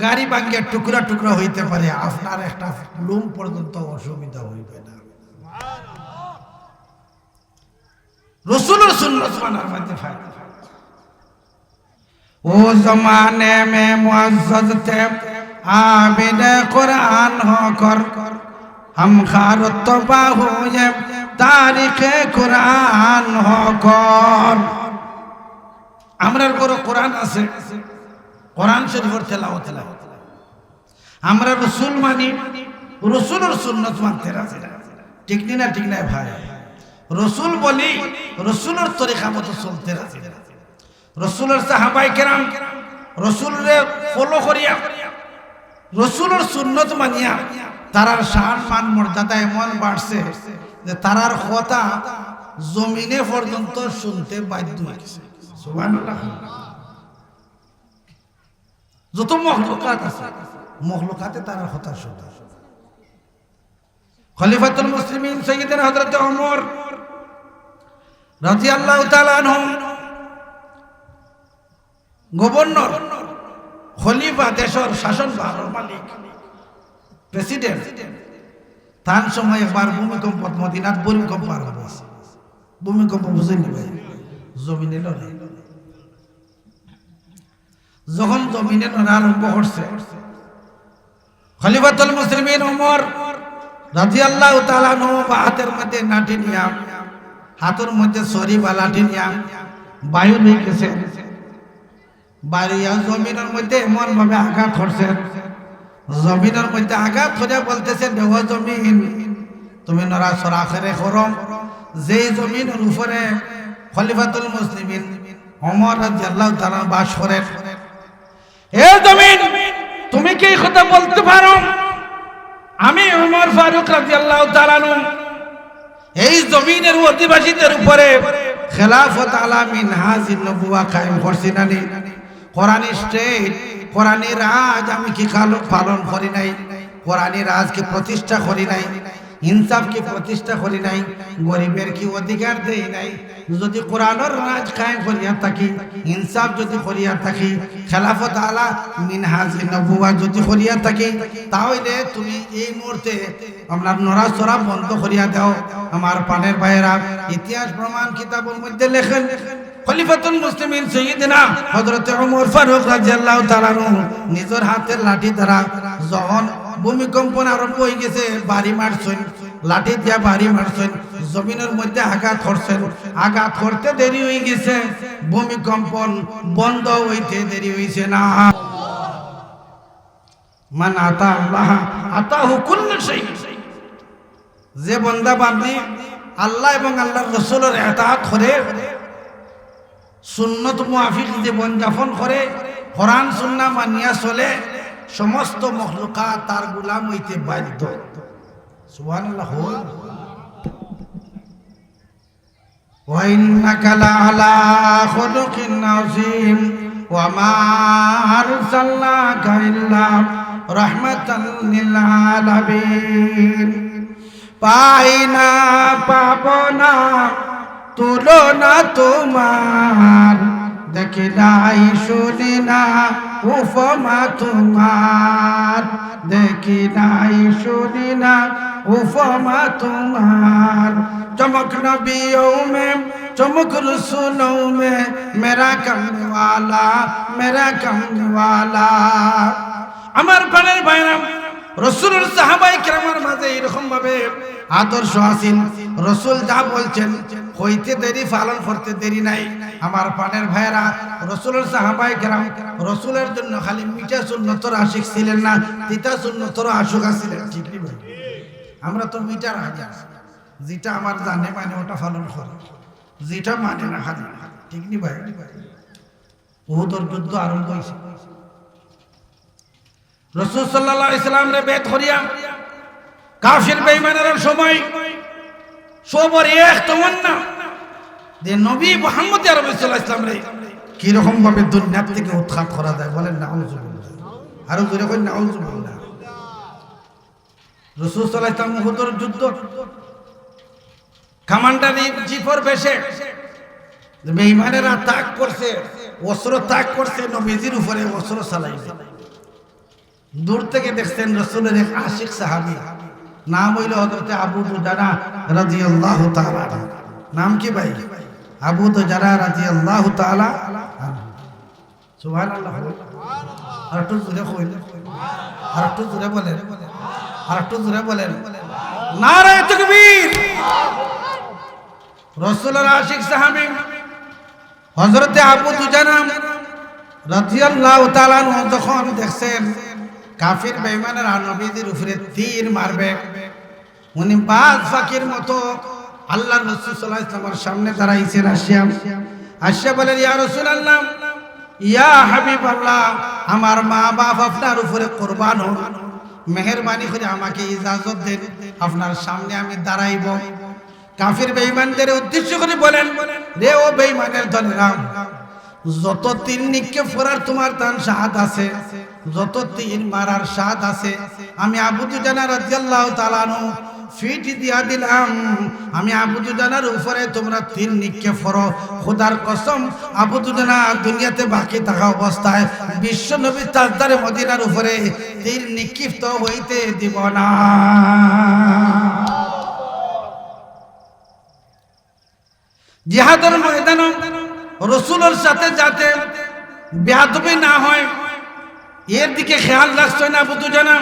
গাড়ি ভাঙিয়া টুকরা টুকরা হইতে পারে, আপনার একটা লুম পর্যন্ত অসুবিধা হইবে না। রাসূলের সুন্নাত মানার মধ্যে ফায়দা। ও জমানে মে মুআজ্জাজ তে আবিদ কুরআন হো কর, हम खारत तौबा हुए तारीख कुरान हो कर। আমরার কোনো কোরআন আছে, কোরআন শরীফের তেলাওয়াত তেলাওয়াত। আমরা রাসূল মানি, রাসূলের সুন্নাত মানতে রাজি, ঠিক না? ঠিক না ভাই? রাসূল বলি, রাসূলের তরিকা মতো চলতে রাজি। রাসূলের সাহাবায়ে কেরাম রাসূলরে ফলো করিয়া, রাসূলের সুন্নাত মানিয়া, তারার শান মান মর্যাদা এমন বাড়ছে যে তারার কথা জমিনে পর্যন্ত শুনতে বাধ্য হয়েছে। সুবহানাল্লাহ। যত মখলুকাত আছে, মখলুকাতে তারার কথা শুনতে। খলিফাতুল মুসলিমিন সাইয়্যিদনা হযরত ওমর রাদিয়াল্লাহু তাআলা আনহু গভর্নর, খলিফা, দেশের শাসনভার মালিক, প্রেসিডেন্ট, তার সময় একবার ভূমিকম্প, মদিনার ভূমিকম্প আরম্ভ হয়েছে। ভূমিকম্প বুঝেনি ভাই? জমিনে লড়াই। যখন জমিনে লড়াই আরম্ভ করছে, খলিফাতুল মুসলিমিন ওমর রাদিয়াল্লাহু তাআলা আনহু হাতের মধ্যে লাঠি নিয়া, হাতের মধ্যে ছড়ি বা লাঠি নিয়া বায়ু নিয়ে গেছে। বাড়িয়া জমিনের মধ্যে এমন ভাবে আঘাত করছে, জমিনের মধ্যে আঘাত করে বলতেছে, দেহ জমিন তুমি নড়াচড়া করে করো। যেই জমিনের উপরে খলিফাতুল মুসলিমিন ওমর রাদিয়াল্লাহু তাআলা বাস করেন, হে জমিন তুমি কি কথা বলতে পারো? আমি ওমর ফারুক রাদিয়াল্লাহু তাআলা এই জমিনের অধিবাসীদের উপরে খেলাফত আলা মিনহাজিন নবুওয়া কায়েম করছি না? কোরআনী স্টেট, কোরআনী রাজ আমি কি পালন করি নাই? কোরআনী রাজ কি প্রতিষ্ঠা করি নাই? ইনসাফ কি প্রতিষ্ঠা করি নাই? গরিবের কি অধিকার দেই নাই? যদি কোরআনের রাজ কায়েম করিয়া থাকি, ইনসাফ যদি করিয়া থাকি, খেলাফত আলা মিনহাজিন নবুওয়া যদি করিয়া থাকি, তাহলে তুমি এই মুহূর্তে আমরা নড়াচড়া বন্ধ করিয়া দাও। আমার পানের ভাইয়েরা, ইতিহাস প্রমাণ কিতাবের মধ্যে লেখেন, খলিফাতুল মুসলিমিন সাইয়্যিদনা হযরত ওমর ফারুক রাদিয়াল্লাহু তাআলা নিজের হাতের লাঠি দ্বারা যখন ভূমিকম্প আরম্ভ হয়ে গেছে, বাড়ি মারছেন, লাঠি দিয়া বাড়ি মারছেন, জমিনের মধ্যে আঘাত করছেন। আঘাত করতে দেরি হয়ে গেছে, ভূমিকম্পন বন্ধ হইতে দেরি হয়েছে না। মান আতা আল্লাহ আতাহু কুল্লু শাই। যে বান্দা বান্দি আল্লাহ এবং আল্লাহর রাসূলের ইতাআত করে, সুন্নত মুআফিক জীবন যাপন করে, কোরআন সুন্নাহ মানিয়া চলে, সমস্ত মখলুকাত তার গোলাম হইতে বাধ্য। সুবহানাল্লাহ। ওয়া ইন্নাকা লাআলা খুলুকিন আযীম ওয়া মা আরসালনাকা ইল্লা রাহমাতাল লিল আলামিন। পাইনা পাবনা তুলনা তোমার, দেখি নাই শুনি না উপমা তোমার, দেখি নাই শুনি না উপমা তোমার। চমক নবিयों में चमक रसूलों में मेरा कमने वाला, मेरा कमने वाला। আমার প্রাণের ভাইরা, রাসূলুর সাহাবায়ে কেরামের মাঝে এরকম ভাবে আদর্শ আছেন। রাসূল যা বলছেন হইতে দেরি, পালন করতে দেরি নাই। আমার প্রাণের ভাইরা, রাসূলুর সাহাবায়ে কেরাম রাসূলের জন্য খালি মিঠা সুন্নতর আশিক ছিলেন না, তিতা সুন্নতর আশিক ছিলেন। ঠিক কি ভাই? আমরা তো মিঠা রাজা, যেটা আমার জানে মানে ওটা পালন করে, যেটা মানে না খালি। ঠিক নি ভাই? উহুদের যুদ্ধ আরম্ভ হয়েছে, রাসূল সাল্লাল্লাহু আলাইহি সাল্লাম রে বেত করিয়া কাফির বেঈমানের সময় সবর এক তমন্না যে নবী মুহাম্মদ আরবি সাল্লাল্লাহু আলাইহি সাল্লাম রে কি রকম ভাবে দুনিয়া থেকে উৎখাত করা যায়, বলেন নাউজুবিল্লাহ। আর জোরে কই নাউজুবিল্লাহ। রাসূল সাল্লাল্লাহু আলাইহি সাল্লাম উহুদের যুদ্ধ কমান্ডার জিফর বেশে বেঈমানেরা তাক করছে, অস্ত্র তাক করছে, নবীজির উপরে অস্ত্র চালাইছে। দূর থেকে দেখছেন রাসূলের এক আশিক সাহাবী, নাম হইল হযরত আবু দুজানা রাদিয়াল্লাহু তাআলা। নাম কি ভাই? আবু দুজানা রাদিয়াল্লাহু তাআলা। সুবহানাল্লাহ। আর একটু জোরে কইল, আর একটু জোরে বলেন, আর একটু জোরে বলেন নারে তাকবীর। রাসূলের আশিক সাহাবী হযরত আবু দুজানা রাদিয়াল্লাহু তাআলা যখন দেখছেন কাফির বেঈমানেরা নবীজির উপরে তীর মারবে, উনি বাজ ফাকির মতো আল্লাহর রাসূল সাল্লাল্লাহু আলাইহি ওয়াসাল্লামের সামনে দাঁড়াইছেন। আসিয়া বলেন, ইয়া রাসূলুল্লাহ, ইয়া হাবিবাল্লাহ, আমার মা বাপ আপনার উপরে কুরবান হন, মেহেরবানি করে আমাকে ইজাজত দেন, আপনার সামনে আমি দাঁড়াইব। কাফির বেঈমানদের উদ্দেশ্য করে বলেন, রে ও বেঈমানের দলেরা, যত তীর নিক্ষেপ করার তোমার তান সাহাদ আছে, যত তীর মারার স্বাদ আছে, আমি আবু দুজানা রাদিয়াল্লাহু তাআলা আনহু ফিট দিয়া দিলাম। আমি আবু দুজানার উপরে তোমরা তীর নিক্ষেপ করো। খোদার কসম, আবু দুজানা দুনিয়াতে বাকি থাকা অবস্থায় বিশ্ব নবী তাজদারে মদিনার উপরে তীর নিক্ষিপ্ত হইতে দিব না। জিহাদের ময়দানে রাসূলের সাথে যাতে বেয়াদবি না হয় এর দিকে খেয়াল রাখছেন আবু দুজানা।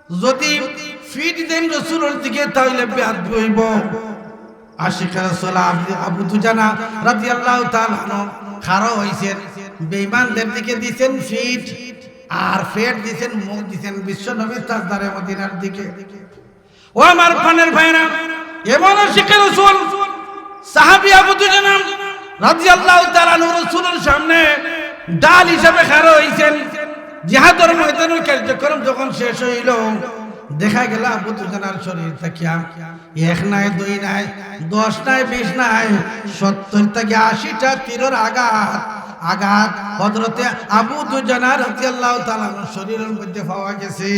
যদি ফিট দেন রাসূলের দিকে তাহলে বেয়াদবি হইব। আশিক রাসূল আবু দুজানা রাদিয়াল্লাহু তাআলা আনহু খাড়া হইছেন, বেঈমানদের দিকে দিবেন ফিট, আর ফেট দিবেন, মুখ দিবেন বিশ্ব নবী তাজদারে মদিনার দিকে। ও আমার প্রাণের ভাইরা, এমন আশিক রাসূল সাহাবী আবু দুজানা রাদিয়াল্লাহু তাআলা আনহু রাসূলের সামনে ডাল হিসেবে খাড়া হইছেন। জিহাদের ময়দানের কার্যক্রম যখন শেষ হইল, দেখা গেল আবু দুজানার শরীর থেকে এক নাই, দুই নাই, 10 নাই, 20 নাই, 70 থেকে 80টা তীরের আঘাত হযরতে আবু দুজানা রাদিয়াল্লাহু তাআলা শরীরের মধ্যে পাওয়া গেছে।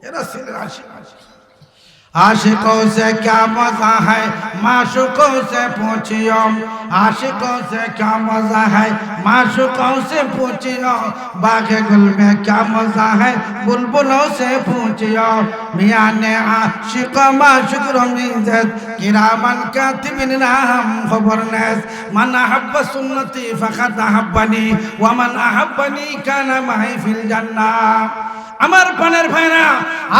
এরা ছিলেন आशिकों से क्या मजा है, माशूकों से पूछियो, आशिकों से क्या मजा है, माशूकों से पूछियो, बाग़े गुल में क्या मजा है, बुलबुलों से पूछियो। मियां ने आशिक माशूक रमीज़त किरामन कातिबिन नाम खबर नेस, मन अहब्ब सुन्नती फ़क़द अहब्बनी व मन अहब्बनी काना माई फिल जन्नह। আমার প্রাণের ভাইরা,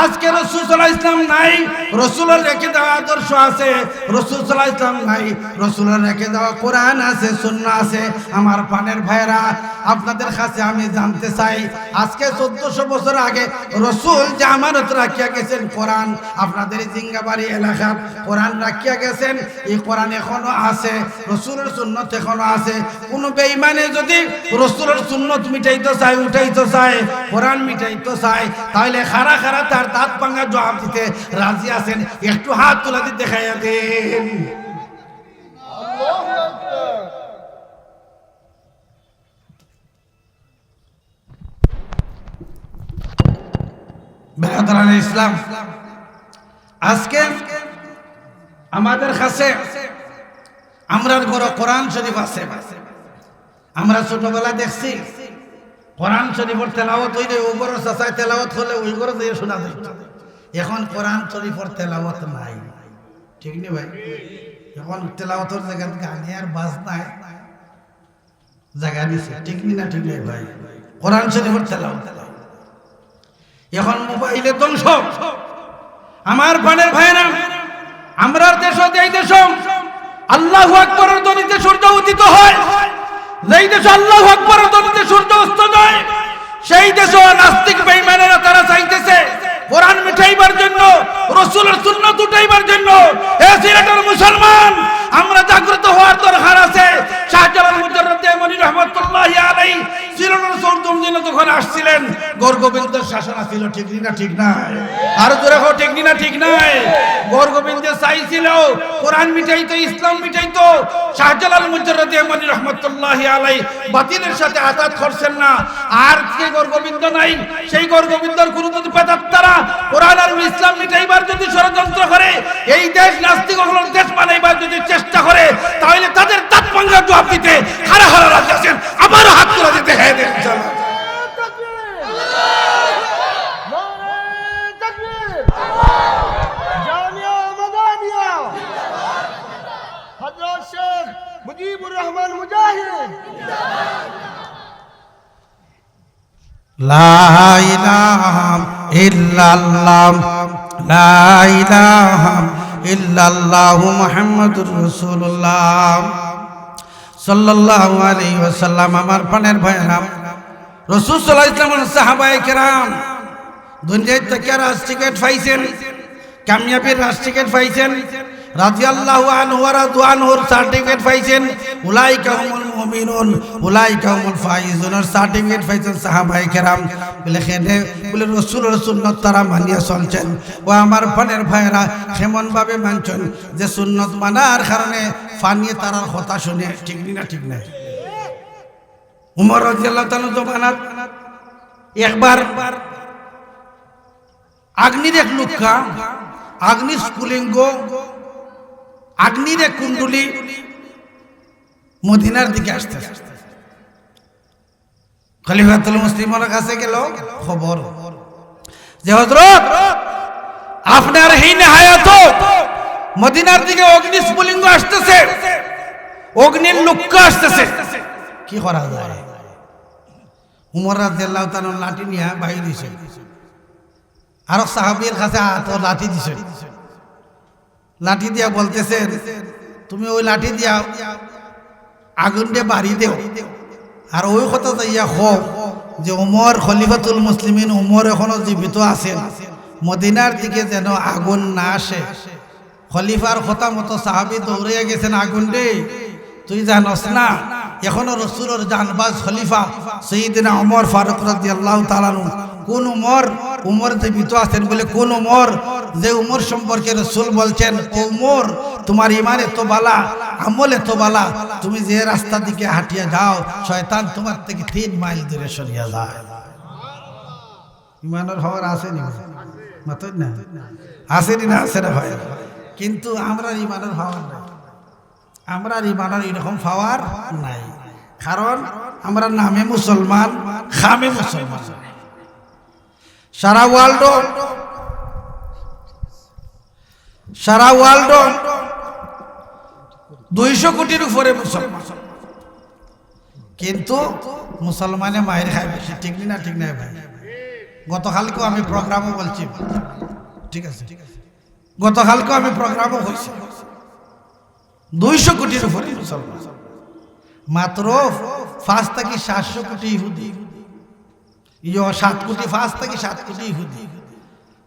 আজকে রাসূল সাল্লাল্লাহু আলাইহি ওয়াসাল্লাম নাই, রাসূলের রেখে দেওয়া আদর্শ আছে। রাসূল সাল্লাল্লাহু আলাইহি ওয়াসাল্লাম নাই, রাসূলের রেখে দেওয়া কোরআন আছে, সুন্নাহ আছে। আমার প্রাণের ভাইরা, আপনাদের কাছে আমি জানতে চাই, আজকে 1400 বছর আগে রাসূল যে আমানত রাখিয়া গেছেন কোরআন, আপনাদের জিঙ্গাবাড়ি এলাকার কোরআন রাখিয়া গেছেন, এই কোরআন এখনো আছে, রাসূলের সুন্নাত এখনো আছে। কোন বেঈমানে যদি রাসূলের সুন্নাত মিটাইতে চায়, উঠাইতে চায়, কোরআন মিটাইতে চায়, তাহলে খারা খারা তার দাঁত ভাঙা জবাব দিতে রাজি আছেন? একটু হাত তুলে দিয়ে দেখাইয়া দেন। বেরাদারানে ইসলাম, আজকে আমাদের কাছে আমরার ঘরে কোরআন শরীফ আছে। আমরা ছোটবেলা দেখছি কোরআন শরীফের তেলাওয়াত হইলে ওই ঘরের চাচায় তেলাওয়াত হলে ওই ঘরে দিয়ে শোনা যায়। এখন কোরআন শরীফের তেলাওয়াত নাই, ঠিক নেই ভাই? এখন তেলাওয়াতের জায়গা গানে আর বাজনায় জায়গা দিছে, ঠিক না? ঠিক নেই ভাই? কোরআন শরীফের তেলাওয়াত এখন মোবাইলে ধ্বংস। আমার প্রাণের ভাইরা, আমরার দেশ, এই দেশ আল্লাহু আকবরের ধ্বনিতে সূর্য উদিত হয়, যেই দেশে আল্লাহু আকবরের ধ্বনিতে সূর্য অস্ত যায়, সেই দেশে নাস্তিক বেঈমানেরা তারা চাইতেছে কোরআন মিটাইবার জন্য, রাসূলের সুন্নাত উঠাইবার জন্য। এ সিলেটের মুসলমান, আমরা জাগ্রত হওয়ার দরকার আছে। শাহজালাল মুজাররদ দেওবন্দি রাহমাতুল্লাহি আলাইহি সিলেটের সৌরদমদিনে যখন আসছিলেন, গৌরগোবিন্দের শাসন ছিল, ঠিক না? ঠিক না? আর জোরে হোক, ঠিক না? ঠিক নাই? গৌরগোবিন্দের চাইছিল কোরআন মিটাইতো, ইসলাম মিটাইতো। শাহজালাল মুজাররদ দেওবন্দি রাহমাতুল্লাহি আলাইহি বাতিলের সাথে আঘাত করছেন না। আর যে গৌরগোবিন্দ নাই, সেই গৌরগোবিন্দর গুরু যদি পেতাত্তারা কোরআন আর ইসলাম মিটাইবার যদি ষড়যন্ত্র করে, এই দেশ নাস্তিক হলোর দেশ বানাইবার যদি চেষ্টা করে, তাহলে তাদের দাঁত ভাঙা জবাব দিতে হারা হারা রাজি আছেন। আবারও হাত তুলে দিতে হ্যাঁ দেন। মুজিবুর রহমান মুজাহিদ, লা ইলাহা ইল্লাল্লাহ, লা ইলাহা ইল্লাল্লাহু মুহাম্মাদুর রাসূলুল্লাহ সাল্লাল্লাহু আলাইহি ওয়াসাল্লাম। আমার প্রাণের ভাইরা, রাসূল সাল্লাল্লাহু আলাইহি ওয়াসাল্লামের সাহাবায়ে কেরাম দুনিয়ায় থেকে রাষ্ট্রটিকেট পাইছেন, কামিয়াবির রাষ্ট্রটিকেট পাইছেন, রাদিয়াল্লাহু আনহু ওয়া রাদু আনহুর সার্টিফিকেট পাইছেন, উলাইকা হুমুল মুমিনুন উলাইকা হুমুল ফাইজুনের সার্টিফিকেট পাইছেন সাহাবায়ে কেরাম। বলে রাসূলের সুন্নাত তারা মানিয়া চলছেন। ও আমার প্রাণের ভাইরা, কেমন ভাবে মানছেন যে সুন্নাত মানার কারণে ফানিয়ে তারার কথা শুনে, ঠিক না? ঠিক না? উমর রাদিয়াল্লাহু তাআলা জমানাত একবার আগ্নির এক লুক্কা, আগ্নির স্ফুলিঙ্গ, আগ্নির এক কুণ্ডলী মদিনার দিকে আসতে, খলিফাতুল মুসলিমের কাছে গেল খবর যে হযরত, আপনার হিনে হায়াত মদিনার দিকে অগ্নি স্ফুলিঙ্গ আসতেছে, অগ্নির লুক্কা আসতেছে, কি করা যায়? উমর রাদিয়াল্লাহু তাআলা লাঠি নিয়ে বাইরে দিয়েছে, আর সাহাবীর কাছে লাঠি দিছে, লাঠি দিয়া বলতেছে, তুমি ওই লাঠি দিয়া আগুন দিয়ে বাড়ি দেও, আর ওই কথা যাইয়া হোক যে উমর খলিফাতুল মুসলিমিন, উমর এখনো জীবিত আছেন, মদিনার দিকে যেন আগুন না আসে। খলিফার কথা মতো সাহাবী দৌড়িয়া গেছেন, আগুন দে, তুই জানস না এখনো রাসূলের জানবাজ খলিফা সাইয়েদনা ওমর ফারুক রাদিয়াল্লাহু তাআলা আনহু, কোন উমর? উমর জীবিত আছেন বলে কোন উমর? যে উমর সম্পর্কে রাসূল বলছেন, ও উমর, তোমার ঈমান এত বালা, আমল এত বালা, তুমি যে রাস্তা দিকে হাঁটিয়া যাও, শয়তান তোমার থেকে 3 মাইল দূরে সরিয়া যায়। ঈমানের হওয়ার আছে নি? মাতই না আছে না? আছে না ভাই? কিন্তু আমরা ঈমানের হওয়ার নাই, আমরা ঈমানের এরকম পাওয়ার নাই, কারণ আমরা নামে মুসলমান, খামে মুসলমান। সারা ওয়ার্ল্ড 200 কোটির উপরে মুসলমান, কিন্তু মুসলমানে মায়ের খায় বেশি, ঠিক না? ঠিক না ভাই? গতকালকেও আমি প্রোগ্রামও বলছি, ঠিক আছে, গতকালকেও আমি প্রোগ্রামও হয়েছি। 200 কোটির উপরে মুসলমান, মাত্র 5 থেকে 700 কোটি ইহুদি, 7 কোটি 5 থেকে 7 কোটি ইহুদি,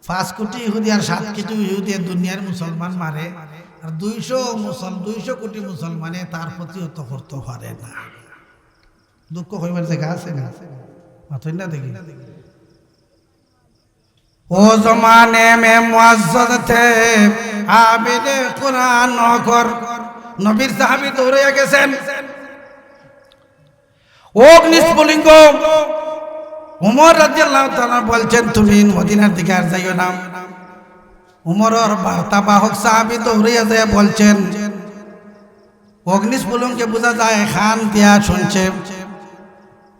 5 কোটি ইহুদি আর 7 কোটি ইহুদি দুনিয়ার মুসলমান মারে, আর 200 কোটি মুসলমানে তার প্রতি অত করতে পারে না। দুঃখ হইবার জায়গা আছে না? মাথই না দেখি ও জমানে মে মুআজ্জাজ থে আবিদে কুরআন নকর, নবীর সাহাবী দৌড়ে গেছেন। অগ্নিস্ফুলিঙ্গ উমর রাদিয়াল্লাহু তাআলা বলছেন তুমি মদিনার দিকে আর যাইও না। উমরের বার্তাবাহক সাহাবী দৌড়ে যায় বলছেন, অগ্নিস্ফুলিঙ্গকে বোঝা যায় খান দিয়া শুনছে।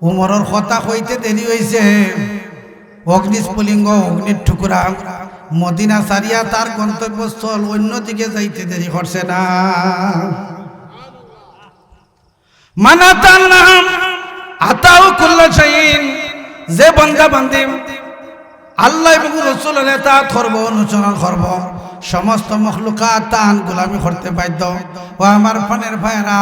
উমরের কথা কইতে দেরি হইছে, অগ্নিস্ফুলিঙ্গ অগ্নির টুকরা মদিনা সারিয়া তার গন্তব্যস্থল অন্যদিকে যাইতে দেরি করছে না। মানাতাল্লাহ আতাউ কুল্লা শাইইন, যে বান্দা বান্দি আল্লাহ এবং রাসূলের ইতাআত করব, অনুসরণ করব, সমস্ত মখলুকাত তার গোলামি করতে বাধ্য। ও আমার প্রাণের ভাইরা,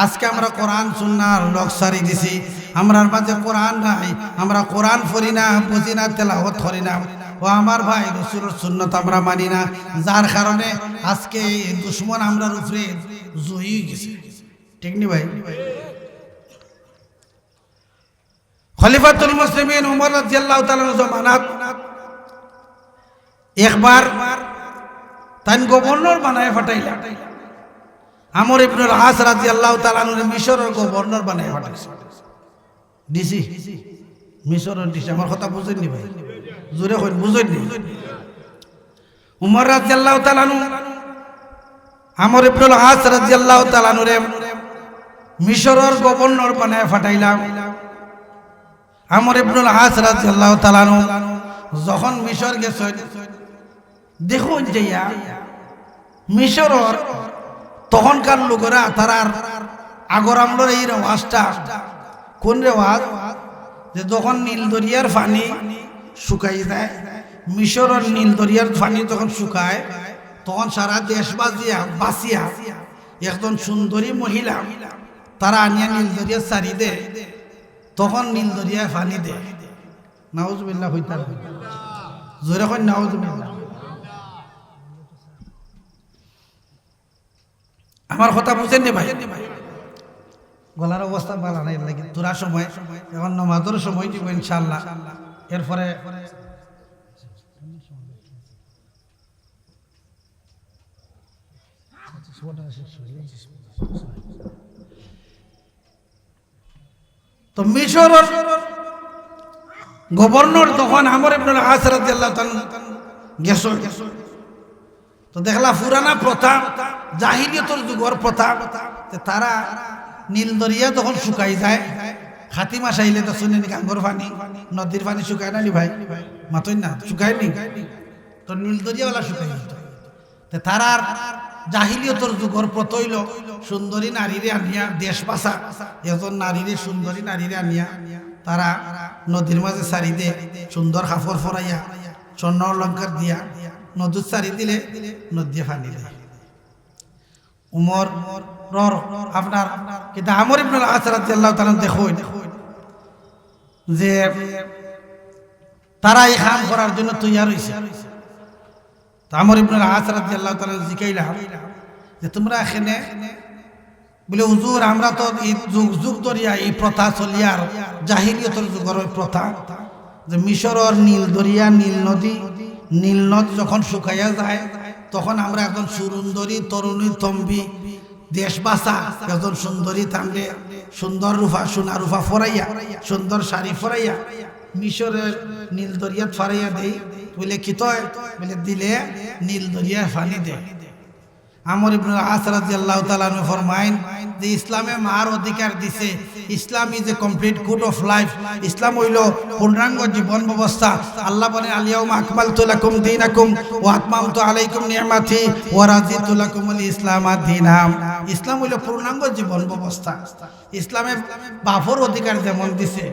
আজকে আমরা কোরআন সুন্নাহর লোক সারি দিছি, আমরার মাঝে কোরআন নাই, আমরা কোরআন পড়ি না, বুঝি না, তেলাওয়াত করি না। ও আমার ভাই, রাসূলের সুন্নাত আমরা মানি না, যার কারণে আজকে এই দুশমন আমরার উপরে জয়ী গেছে, ঠিক নি ভাই? খলিফাতুল মুসলিমিন উমর রাদিয়াল্লাহু তাআলা জামানাত একবার তান গভর্নর বানায় ফাটাইলা। আমর ইবনুল আস রাদিয়াল্লাহু তাআলা মিশরের গভর্নর বানায় ফাটাইছে, ডিসি, মিশরের ডিসি। আমার কথা বুঝেননি ভাই? জোরে কই, বুঝেননি? উমর রাদিয়াল্লাহু তাআলা আমর ইবনুল আস রাদিয়াল্লাহু তাআলা মিশরের গভর্নর বানায় ফাটাইলাম। আমর ইবনুল আস রাদিয়াল্লাহু তাআলা যখন মিশর গেছে, দেখুন যাইয়া মিশরের তখনকার লোকেরা তারার আগর আমলের এই রেওয়াজটা, কোন রেওয়াজ? যে যখন নীল দরিয়ার পানি শুকাই যায়, মিশরের নীল দরিয়ার পানি যখন শুকায়, তখন সারা দেশ বাসিয়া একজন সুন্দরী মহিলা তারা আনিয়া নীল দরিয়ার চারি দে, তখন নীল দরিয়ায় পানি দে। নাউজুবিল্লাহ হইতার জোরে কই নাউজুবিল্লাহ। আমার কথা বুঝেন নি ভাই? গলার অবস্থা ভালো নাই লাগে, তোরা সময় এখন নামাজের সময় দিব ইনশাআল্লাহ। এরপরে তো মিশরের গভর্নর তখন আমর ইবনুল আস রাদিয়াল্লাহু তাআলা গেছো, তো দেখলা পুরানা প্রথা, জাহিলিয়তের যুগের প্রথা, তারা নীল দরিয়া যখন শুকাই যায়, খাতিমা চাইলে তো শুনে গাঙ্গর পানি, নদীর পানি শুকায় না নি ভাই? মাতই না, শুকায় নি? তো নীল দরিয়াওয়ালা শুকাই যেত। তারার জাহিলিয়তের যুগের প্রথা হইল সুন্দরী নারীরে আনিয়া দেশ বাসা, এজন নারীরে সুন্দরী নারীরে আনিয়া তারা নদীর মাঝে সারি দে, সুন্দর কাপড় ফরাইয়া স্বর্ণ অলঙ্কার দিয়া নদীর সারি দিলে নদী পানি দেয়। উমর আপনার কিন্তু আমর ইবনুল আস রাদিয়াল্লাহু তাআলা দেখুন যে তারা এই কাম করার জন্য তৈয়ার হইছে। আমর ইবনুল আস রাদিয়াল্লাহু তাআলা জিকাইলা যে তোমরা এখানে বলে হুজুর আমরা তো এই যুগ যুগ ধরিয়া এই প্রথা চলিয়ার, জাহিলিয়তের যুগের ওই প্রথা যে মিশরের নীল দরিয়া, নীল নদ যখন শুকাইয়া যায়, তখন আমরা একজন সুন্দরী তরুণী তম্বি দেশ বাসা একজন সুন্দরী তামলে সুন্দর রূপা, সোনা রূপা ফরাইয়া, সুন্দর শাড়ি ফরাইয়া মিশরের নীল দরিয়াত ফরাইয়া দেই। বলে কি তয়? বলে দিলে নীল দরিয়া পানি দেয়। আমর ইবনুল আস রাদিয়াল্লাহু তাআলা ফরমাইন যে ইসলামে মার অধিকার দিছে, Islam is a complete code of life, ইসলাম হইল পূর্ণাঙ্গ জীবন ব্যবস্থা। আল্লাহ বলেন আল-ইয়াউমা আকমালতু লাকুম দীনাকুম ওয়া আতমামতু আলাইকুম নি'মাতি ওয়া রাদিতু লাকুমুল ইসলামা দীনা। ইসলাম হইল পূর্ণাঙ্গ জীবন ব্যবস্থা। ইসলামে বাপর অধিকার যেমন দিছে,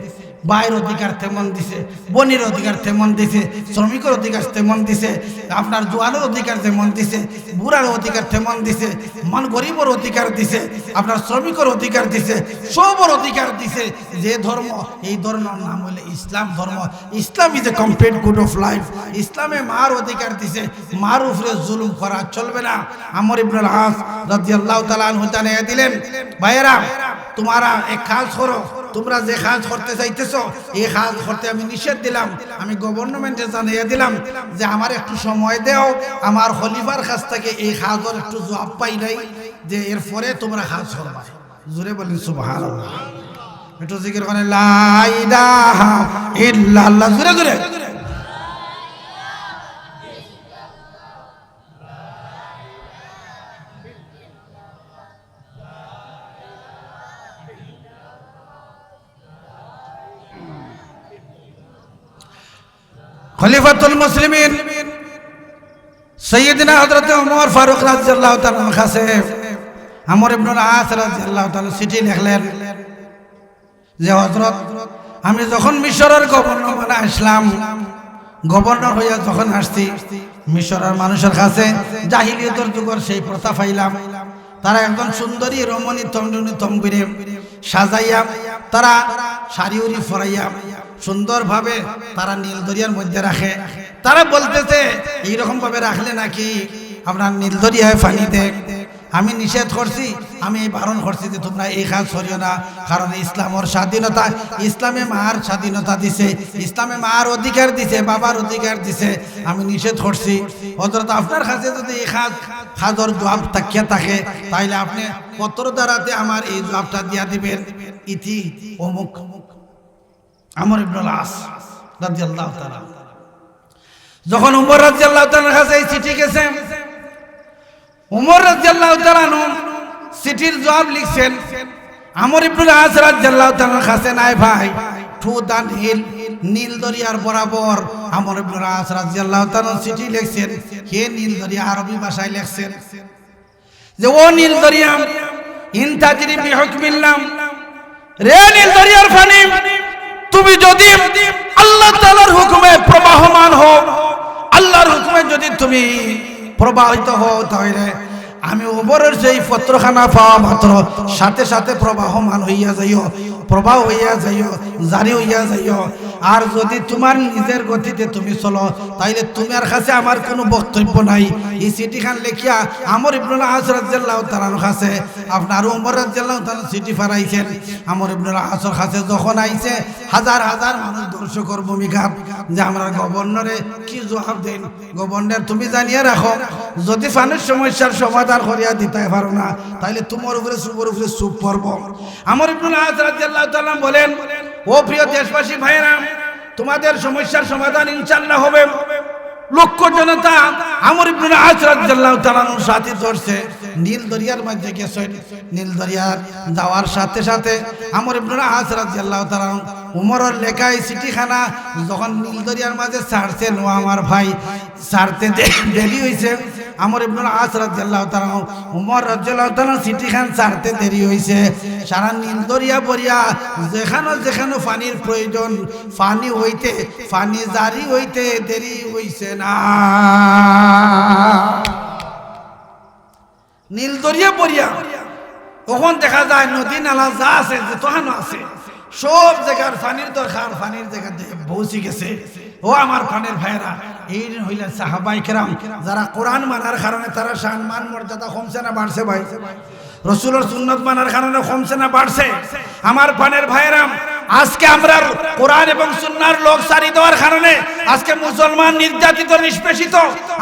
ভাইয়ের অধিকার তেমন দিছে, বোনের অধিকার তেমন দিছে, শ্রমিকের অধিকার তেমন দিছে, আপনার জোয়ানের অধিকার যেমন দিছে, বুড়ার অধিকার তেমন দিছে, মান গরিবের অধিকার দিছে, আপনার শ্রমিকের অধিকার দিছে, সবর অধিকার দিছে। যে ধর্ম, এই ধর্মের নাম হইলে ইসলাম ধর্ম। Islam is a complete good of life. ইসলামে মার অধিকার দিছে, মার উপরে জুলুম করা চলবে না। আমর ইবনুল আস রাদিয়াল্লাহু তাআলা আনহু জানিয়ে দিলেন, ভাইয়েরা তোমরা এক কাজ করো, তোমরা যে কাজ করতে চাইতেছো এই কাজ করতে আমি নিষেধ দিলাম। আমি গভর্নমেন্টে জানিয়ে দিলাম যে আমার একটু সময় দেও, আমার খলিফার কাছ থেকে এই কাজের একটু জবাব পাই নাই, যে এরপরে তোমরা কাজ করবা। জোরে বলেন সুবহানাল্লাহ। একটু জিকির করেন লা ইলাহা ইল্লাল্লাহ, জোরে জোরে। খলিফাতুল মুসলিমিন সাইয়্যিদিনা হযরত ওমর ফারুক রাদিয়াল্লাহু তাআলা কাছে আমর ইবনুল আস রাদিয়াল্লাহু তাআলা চিঠি লিখলেন যে হযরত, আমি যখন মিশরের গভর্নর বানা আসলাম, গভর্নর হইয়া যখন আসছি, মিশরের মানুষের কাছে জাহিলিয়তের যুগের সেই প্রথা পাইলাম। তারা একজন সুন্দরী রমণী তমরুনি তমবিরে সাজাইয়া, তারা শাড়ি উড়ি ফরাইয়া সুন্দরভাবে তারা নীল দরিয়ার মধ্যে রাখে। তারা বলতেছে এইরকম ভাবে রাখলে নাকি আপনার নীল দরিয়ায় পানিতে। আমি নিষেধ করছি, আমি বারণ করছি যে তোমরা এই কাজ করিও না, কারণ ইসলামের স্বাধীনতা, ইসলামে মার স্বাধীনতা দিছে, ইসলামে মার অধিকার দিছে, বাবার অধিকার দিছে। আমি নিষেধ করছি। হযরত আপনার কাছে যদি এই কাজের জবাব তাকিয়ে থাকে, তাইলে আপনি পত্র দ্বারাতে আমার এই জবাবটা দিয়া দিবেন, ইতি অমুক আমর ইবনুল আস রাদিয়াল্লাহু তাআলা। যখন ওমর রাদিয়াল্লাহু তাআলার কাছে এই চিঠি গেছে, ওমর রাদিয়াল্লাহু তাআলা চিঠির জবাব লিখছেন। আমর ইবনুল আস রাদিয়াল্লাহু তাআলার কাছে নাই ভাই, টু দা নীল দরিয়ার বরাবর আমর ইবনুল আস রাদিয়াল্লাহু তাআলা চিঠি লিখছেন। হে নীল দরিয়া, আরবি ভাষায় লিখছেন যে ও নীল দরিয়া, ইন তাজরি বিহুকমিল্লাহ, রে নীল দরিয়ার পানি, তুমি যদি আল্লাহ তাআলার হুকুমে প্রবাহমান হও, আল্লাহর হুকুমে যদি তুমি প্রবাহিত হও, তাহলে আমি ওমরের যেই পত্রখানা পাওয়া মাত্র সাথে সাথে প্রবাহমান হইয়া যাইও, প্রবাহ হইয়া যাইও, জারি হইয়া যাইও। আর যদি তোমার নিজের গতিতে তুমি চলো, তাইলে তোমার কাছে আমার কোনো বক্তব্য নাই। এই চিঠিখান লেখিয়া আমর ইবনুল আস রাদিয়াল্লাহু তাআলার কাছে আপনার ওমর রাদিয়াল্লাহু তাআলা চিঠি ফারাইছেন। আমর ইবনুল আসর কাছে যখন আইছে, হাজার হাজার মানুষ দর্শকের ভূমিকা যে আমরা গভর্নরে কি জবাব দেন। গভর্নর তুমি জানিয়ে রাখো, যদি ফানের সমস্যার সমাধান করিয়া দিতে পারো না, তাইলে তোমার উপরে চুপ পড়ব। আমর ইবনুল আস রাদিয়াল্লাহু তাআলা বলেন, ও প্রিয় দেশবাসী ভাইরা, তোমাদের সমস্যার সমাধান ইনশাআল্লাহ হবে। লক্ষ জনতা আমর ইবনুল আস রাদিয়াল্লাহু তাআলার সাথে ধরছে, নীল দরিয়ার মধ্যে গেছে। নীল দরিয়ার যাওয়ার সাথে সাথে আমর ইবনুল আস রাদিয়াল্লাহু তাআলা উমরের লেখা এই চিঠিখানা যখন নীল দরিয়ার মাঝে ছাড়ছেন, ও আমার ভাই ছাড়তে দেরি হয়েছে। আমর ইবনুল আস রাদিয়াল্লাহু তাআলা উমর রাদিয়াল্লাহু তাআলা চিঠিখান ছাড়তে দেরি হয়েছে। সারা নীল দরিয়া বরিয়া যেখানে পানির প্রয়োজন, পানি হইতে, পানি জারি হইতে দেরি হইছে না। নীল দরিয়া বরিয়া তখন দেখা যায় নদী নালা যা আছে, যতখানো আছে সব জায়গার পানির দরকার, পানির জায়গা পৌঁছে গেছে। ও আমার পানির ভাইরা, এই হইলেন সাহাবায়ে কেরাম, যারা কোরআন মানার কারণে তারা সম্মান মর্যাদা কমছে না বাড়ছে? ভাই, রাসূলের সুন্নাত মানার কারণে কমছে না বাড়ছে? আমার পানির ভাইরা, আজকে আমরা কোরআন এবং সুন্নাহর লোক সারি দেওয়ার কারণে আজকে মুসলমান নির্যাতিত, নিষ্পেষিত।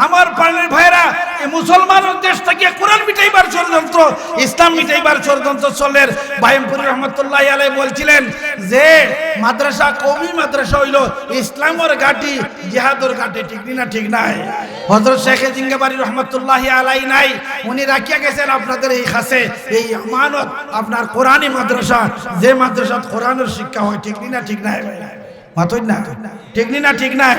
আমার পানির ভাইরা, এই মুসলমানের দেশ থেকে কোরআন মিটাইবার ষড়যন্ত্র, ইসলাম মিটাইবার ষড়যন্ত্র চলের। বাইমপুরি রহমতুল্লাহি আলাইহি বলছিলেন যে মাদ্রাসা, কওমি মাদ্রাসা হইল ইসলামের ঘাঁটি, জিহাদের ঘাঁটি। ঠিক না? ঠিক নাই? হযরত শেখ জিঙ্গাবারি রহমতুল্লাহি আলাইহি নাই, উনি রাখিয়া গেছেন আপনাদের এই কাছে এই আমানত, আপনার কোরআনী মাদ্রাসা, যে মাদ্রাসা কোরআনের শিক্ষা হয়। ঠিক না? ঠিক নাই? মাতই না ঠিক না ঠিক না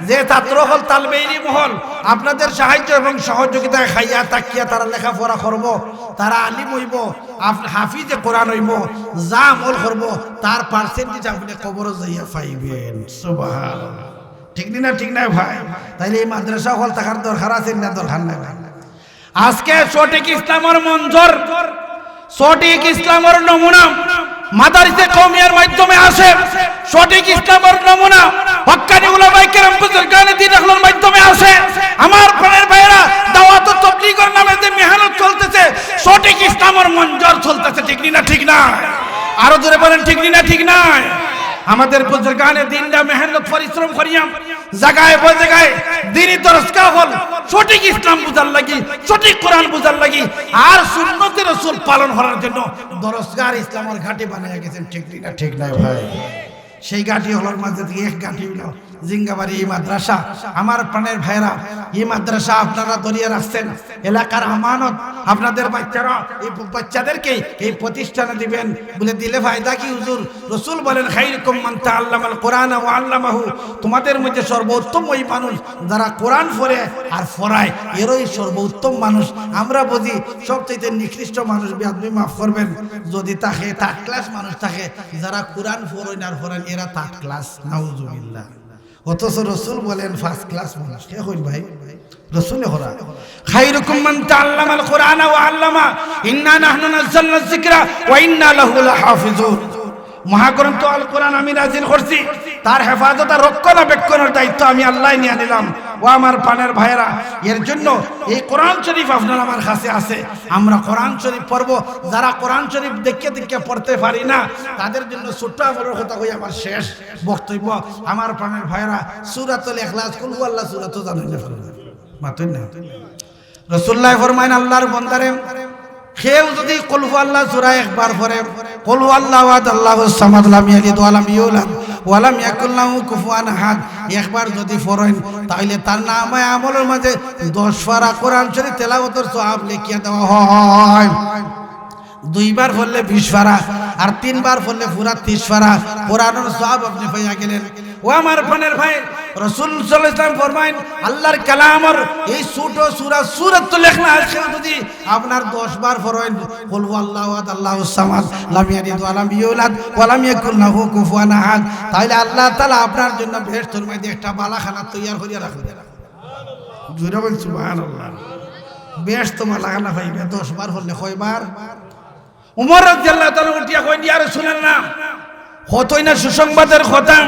যে ছাত্র হল তালবে ইলম হল আপনাদের সাহায্য এবং সহযোগিতায় খাইয়া তাকিয়া তারা লেখাপড়া করব তারা আলিম হইব হাফিজে কোরআন হইব যা আমল করব তার পার্সেন্টেজ আপনি কবর যাইয়া পাইবেন সুবহানাল্লাহ ঠিক না ভাই তাইলে এই মাদ্রাসা হল থাকার দরকার আছে না দরকার নাই আজকে সঠিক ইসলামের মঞ্জর সঠিক ইসলামের নমুনা মাদারিসে কওমিয়ার মাধ্যমে আসে সঠিক ইসলামের নমুনা হক্কানি উলামায়ে কেরাম বুজুর্গানে দ্বীন আহলুল মাধ্যমে আসে আমার প্রাণের ভাইরা দাওয়াত ও তাবলীগের নামে যে মেহনত চলতেছে সঠিক ইসলামের মঞ্জর চলতেছে ঠিক না আরো জোরে বলেন ঠিক না আমাদের বুজুর্গানে দ্বীনরা মেহনত পরিশ্রম করিয়া জায়গায় জায়গায় দ্বীনি দরসগাহ হল সঠিক ইসলাম বুঝার লাগি সঠিক কোরআন বুঝার লাগি আর সুন্নতে রাসূল পালন করার জন্য দরসগাহ ইসলামের ঘাঁটি বানায়া গেছেন ঠিক না ভাই সেই ঘাঁটি হলোর মাঝে থেকে এক ঘাঁটি হলো জিঙ্গাবাড়ি এই মাদ্রাসা আমার প্রাণের ভাইরা এই মাদ্রাসা আপনারা ধরিয়ে রাখছেন এলাকার আমানত আপনাদের বাচ্চারা এই বাচ্চাদেরকে এই প্রতিষ্ঠানে দিবেন বলে দিলে ফায়দা কি হুজুর রাসূল বলেন খায়রুকুম মান তাআল্লামাল কোরআন ওয়া আল্লামাহু তোমাদের মধ্যে সর্বোত্তম ওই মানুষ যারা কোরআন পড়ে আর পড়ায় এরই সর্বোত্তম মানুষ আমরা বুঝি সবচেয়ে নিকৃষ্ট মানুষ আপনি মাফ করবেন যদি থাকে থার্ড ক্লাস মানুষ থাকে যারা কোরআন পড়েন আর পড়েন এরা থার্ড ক্লাস নাউজুবিল্লাহ অথচ রাসূল বলেন ফার্স্ট ক্লাস মানুষ কে হইল ভাই রাসূলে হরা খায়রুকুম মান তাআল্লামাল কোরআন ওয়া আল্লামা ইন্না নাহনু নাযালনা যিকরা ওয়া ইন্না লাহু লাহাফিজুন মহাগ্রন্থ আল কোরআন আমি নাযিল করছি তার হেফাজত আর রক্ষণাবেক্ষণের দায়িত্ব আমি আল্লাহ নিয়ে নিলাম ও আমার প্রাণের ভাইরা এর জন্য এই কোরআন শরীফ আপনার আমার কাছে আছে আমরা কোরআন শরীফ পড়ব যারা কোরআন শরীফ দেখে পড়তে পারি না তাদের জন্য ছোট্ট আমলের কথা কই আমার শেষ বক্তব্য আমার প্রাণের ভাইরা সূরাতুল ইখলাস কুল হুয়াল্লাহ সূরা তো জানেন না মাতুন না রাসূলুল্লাহ ফরমায়েন আল্লাহর বান্দারে কেউ যদি কুল হুয়াল্লাহ সূরা একবার পড়ে কুল হুয়াল্লাহু আহাদ আল্লাহুস সামাদ লাম ইয়ালিদ ওয়া লাম ইউলাদ ওয়া লাম ইয়াকুল লাহু কুফুয়ান আহাদ একবার যদি পড়েন তাহলে তার নামে আমলের মাঝে 10 পারা কোরআন শরীফ তেলাওয়াতের সওয়াব লিখিয়ে দেওয়া হয় দুইবার পড়লে 20 পারা আর তিনবার পড়লে পুরা 30 পারা কোরআনের সওয়াব আপনি পাইয়া গেলেন ও আমার প্রাণের ভাই রাসূল সাল্লাল্লাহু আলাইহি ওয়াসাল্লাম ফরমায়েন আল্লাহর কালামের এই ছোট সূরা সূরাতুল ইখলাস যদি আপনার 10 বার পড়েন কুল হুয়াল্লাহু আহাদ আল্লাহুস সামাদ লাম ইয়ালিদ ওয়া লাম ইউলাদ ওয়া লাম ইয়াকুল লাহু কুফুয়ান আহাদ তাহলে আল্লাহ তাআলা আপনার জন্য বেহেশতের মধ্যে একটা বালাখানা তৈয়ার করিয়া রাখবেন সুবহানাল্লাহ জোরে বল সুবহানাল্লাহ বেহেশত বালাখানা পাইবে 10 বার হলে কয়বার উমর রাদিয়াল্লাহু তাআলা উঠিয়া কইন ইয়া রাসূলুল্লাহ কতই না সুসংবাদের কথা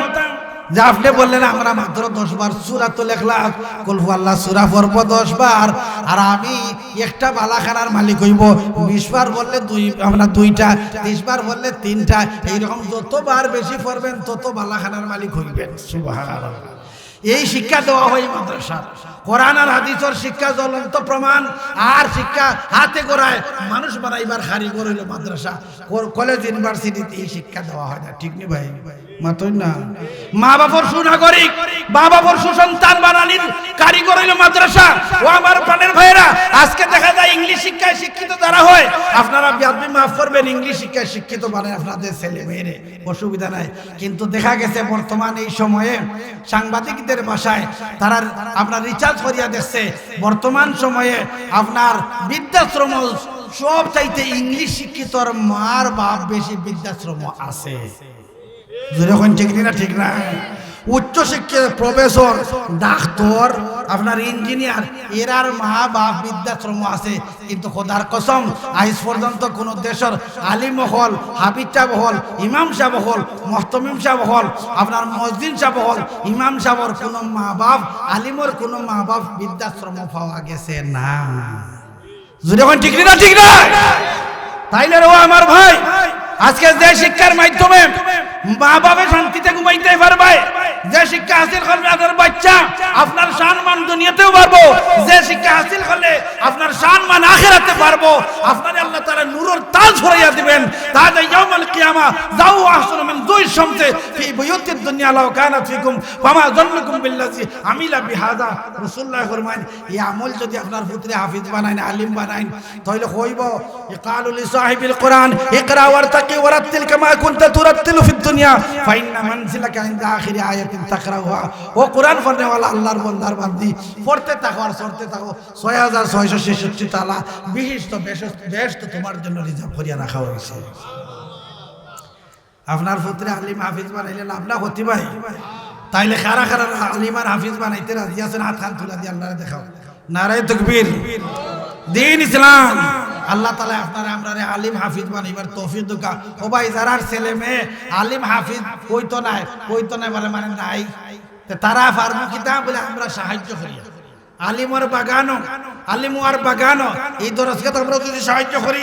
যে আপনি বললেন আমরা মাত্র 10 বার সূরাতুল ইখলাস কুল হুয়াল্লাহ সূরা পড়ব 10 বার আর আমি একটা বালাখানার মালিক হইব 20 বার বললে আমরা দুইটা 30 বার বললে তিনটা এইরকম যতবার বেশি পড়বেন তত বালাখানার মালিক হইবেন সুবহানাল্লাহ এই শিক্ষা দেওয়া হয় মাদ্রাসা কোরআন আর হাদিসের শিক্ষা জ্বলন্ত প্রমাণ আর শিক্ষা হাতে গড়ায় মানুষ বানাইবার কারিগর হইল মাদ্রাসা কলেজ ইউনিভার্সিটিতে এই শিক্ষা দেওয়া হয় না ঠিক নি ভাই মাতই না মা বাবার সুনাগরিক মা বাবার সুসন্তান বানানির কারিগর হইল মাদ্রাসা ও আমার প্রাণের ভাইরা আজকে দেখা যায় ইংলিশ শিক্ষায় শিক্ষিত যারা হয় আপনারা আপনি মাফ করবেন ইংলিশ শিক্ষায় শিক্ষিত বানায় আপনাদের ছেলে মেয়েরে অসুবিধা নাই কিন্তু দেখা গেছে বর্তমান এই সময়ে সাংবাদিকদের ভাষায় তারা আপনার রিচার্জ করিয়া দেখছে বর্তমান সময়ে আপনার বৃদ্ধাশ্রম সব চাইতে ইংলিশ শিক্ষিতর মার বাপ বেশি বৃদ্ধাশ্রম আছে যখন ঠিক না উচ্চ শিক্ষিত প্রফেসর ডাক্তার আপনার ইঞ্জিনিয়ার এরার মা বাপ বৃদ্ধাশ্রম আছে কিন্তু খোদার কসম আজ পর্যন্ত কোন দেশের আলিম হল হাফিজ সাহেব হল ইমাম সাহেব হল মুহতামিম সাহেব হল আপনার মুয়াজ্জিন সাহেব হল ইমাম সাহেবর কোন মা বাপ আলিমর কোন মা বাপ বৃদ্ধাশ্রম পাওয়া গেছে না যখন ঠিক না তাইলে ও আমার ভাই আজকে যে শিক্ষার মাধ্যমে মা বাবা শান্তিতে ঘুমাইতে পারবে যে শিক্ষা হাসিল করবে আপনার বাচ্চা আপনার সম্মান দুনিয়াতেও পারবো যে শিক্ষা হাসিল করলে আপনার সম্মান আখিরাতে পারবো আপনার আল্লাহ তাআলা নূরের তাজ ছড়াইয়া দিবেন তাজ ইয়াউমুল কিয়ামা যাও আহসানু মিন দুই শামসে ফি বুয়ুতিদ দুনিয়া লাউ কানাত ফিকুম ফামা যান্নুকুম বিল্লাযী আমিলা বিহাযা রাসূলুল্লাহ ফরমান এই আমল যদি আপনার পুত্রে হাফিজ বানায় আলিম বানায় তাহলে হইব ইকালু লি সাহিবিল কুরআন ইকরা ওয়ারতাকি ওয়ারাতিল কামা কুনতা তুরাতিলু ফিদ দুনিয়া ফাইন্না মানজিলাকা ইনদা আখিরি আয়াতিন তাকরাউহা। ও কোরআন পড়নে ওয়ালা আল্লাহর বান্দার বান্দি পড়তে থাকো আর পড়তে থাকো। 6666 তালা বিশিষ্ট বেহেশত তোমার জন্য রিজার্ভ করিয়া রাখা হয়েছে। আপনার পুত্রে আলিম হাফিজ বানাইলেন আপনার ক্ষতি ভাই, তাইলে খারা খারা আলিম আর হাফিজ বানাইতে রাজি আছেন? হাত খান তুলা দিয়ে আল্লাহরে দেখাও। নারায়ে তাকবীর। দিন ইসলাম। আল্লাহ তাআলা আপনারা আমরা আলিম হাফিজ বানাইবার তৌফিক দুকা। ও ভাই যারার ছেলে মেয়ে আলিম হাফিজ কইতো নাই বলে মানে নাই, তারা ফার্মু কিতাব বলে আমরা সাহায্য করি। আলিমর বাগানো এই দরজকে আমরা যদি সাহায্য করি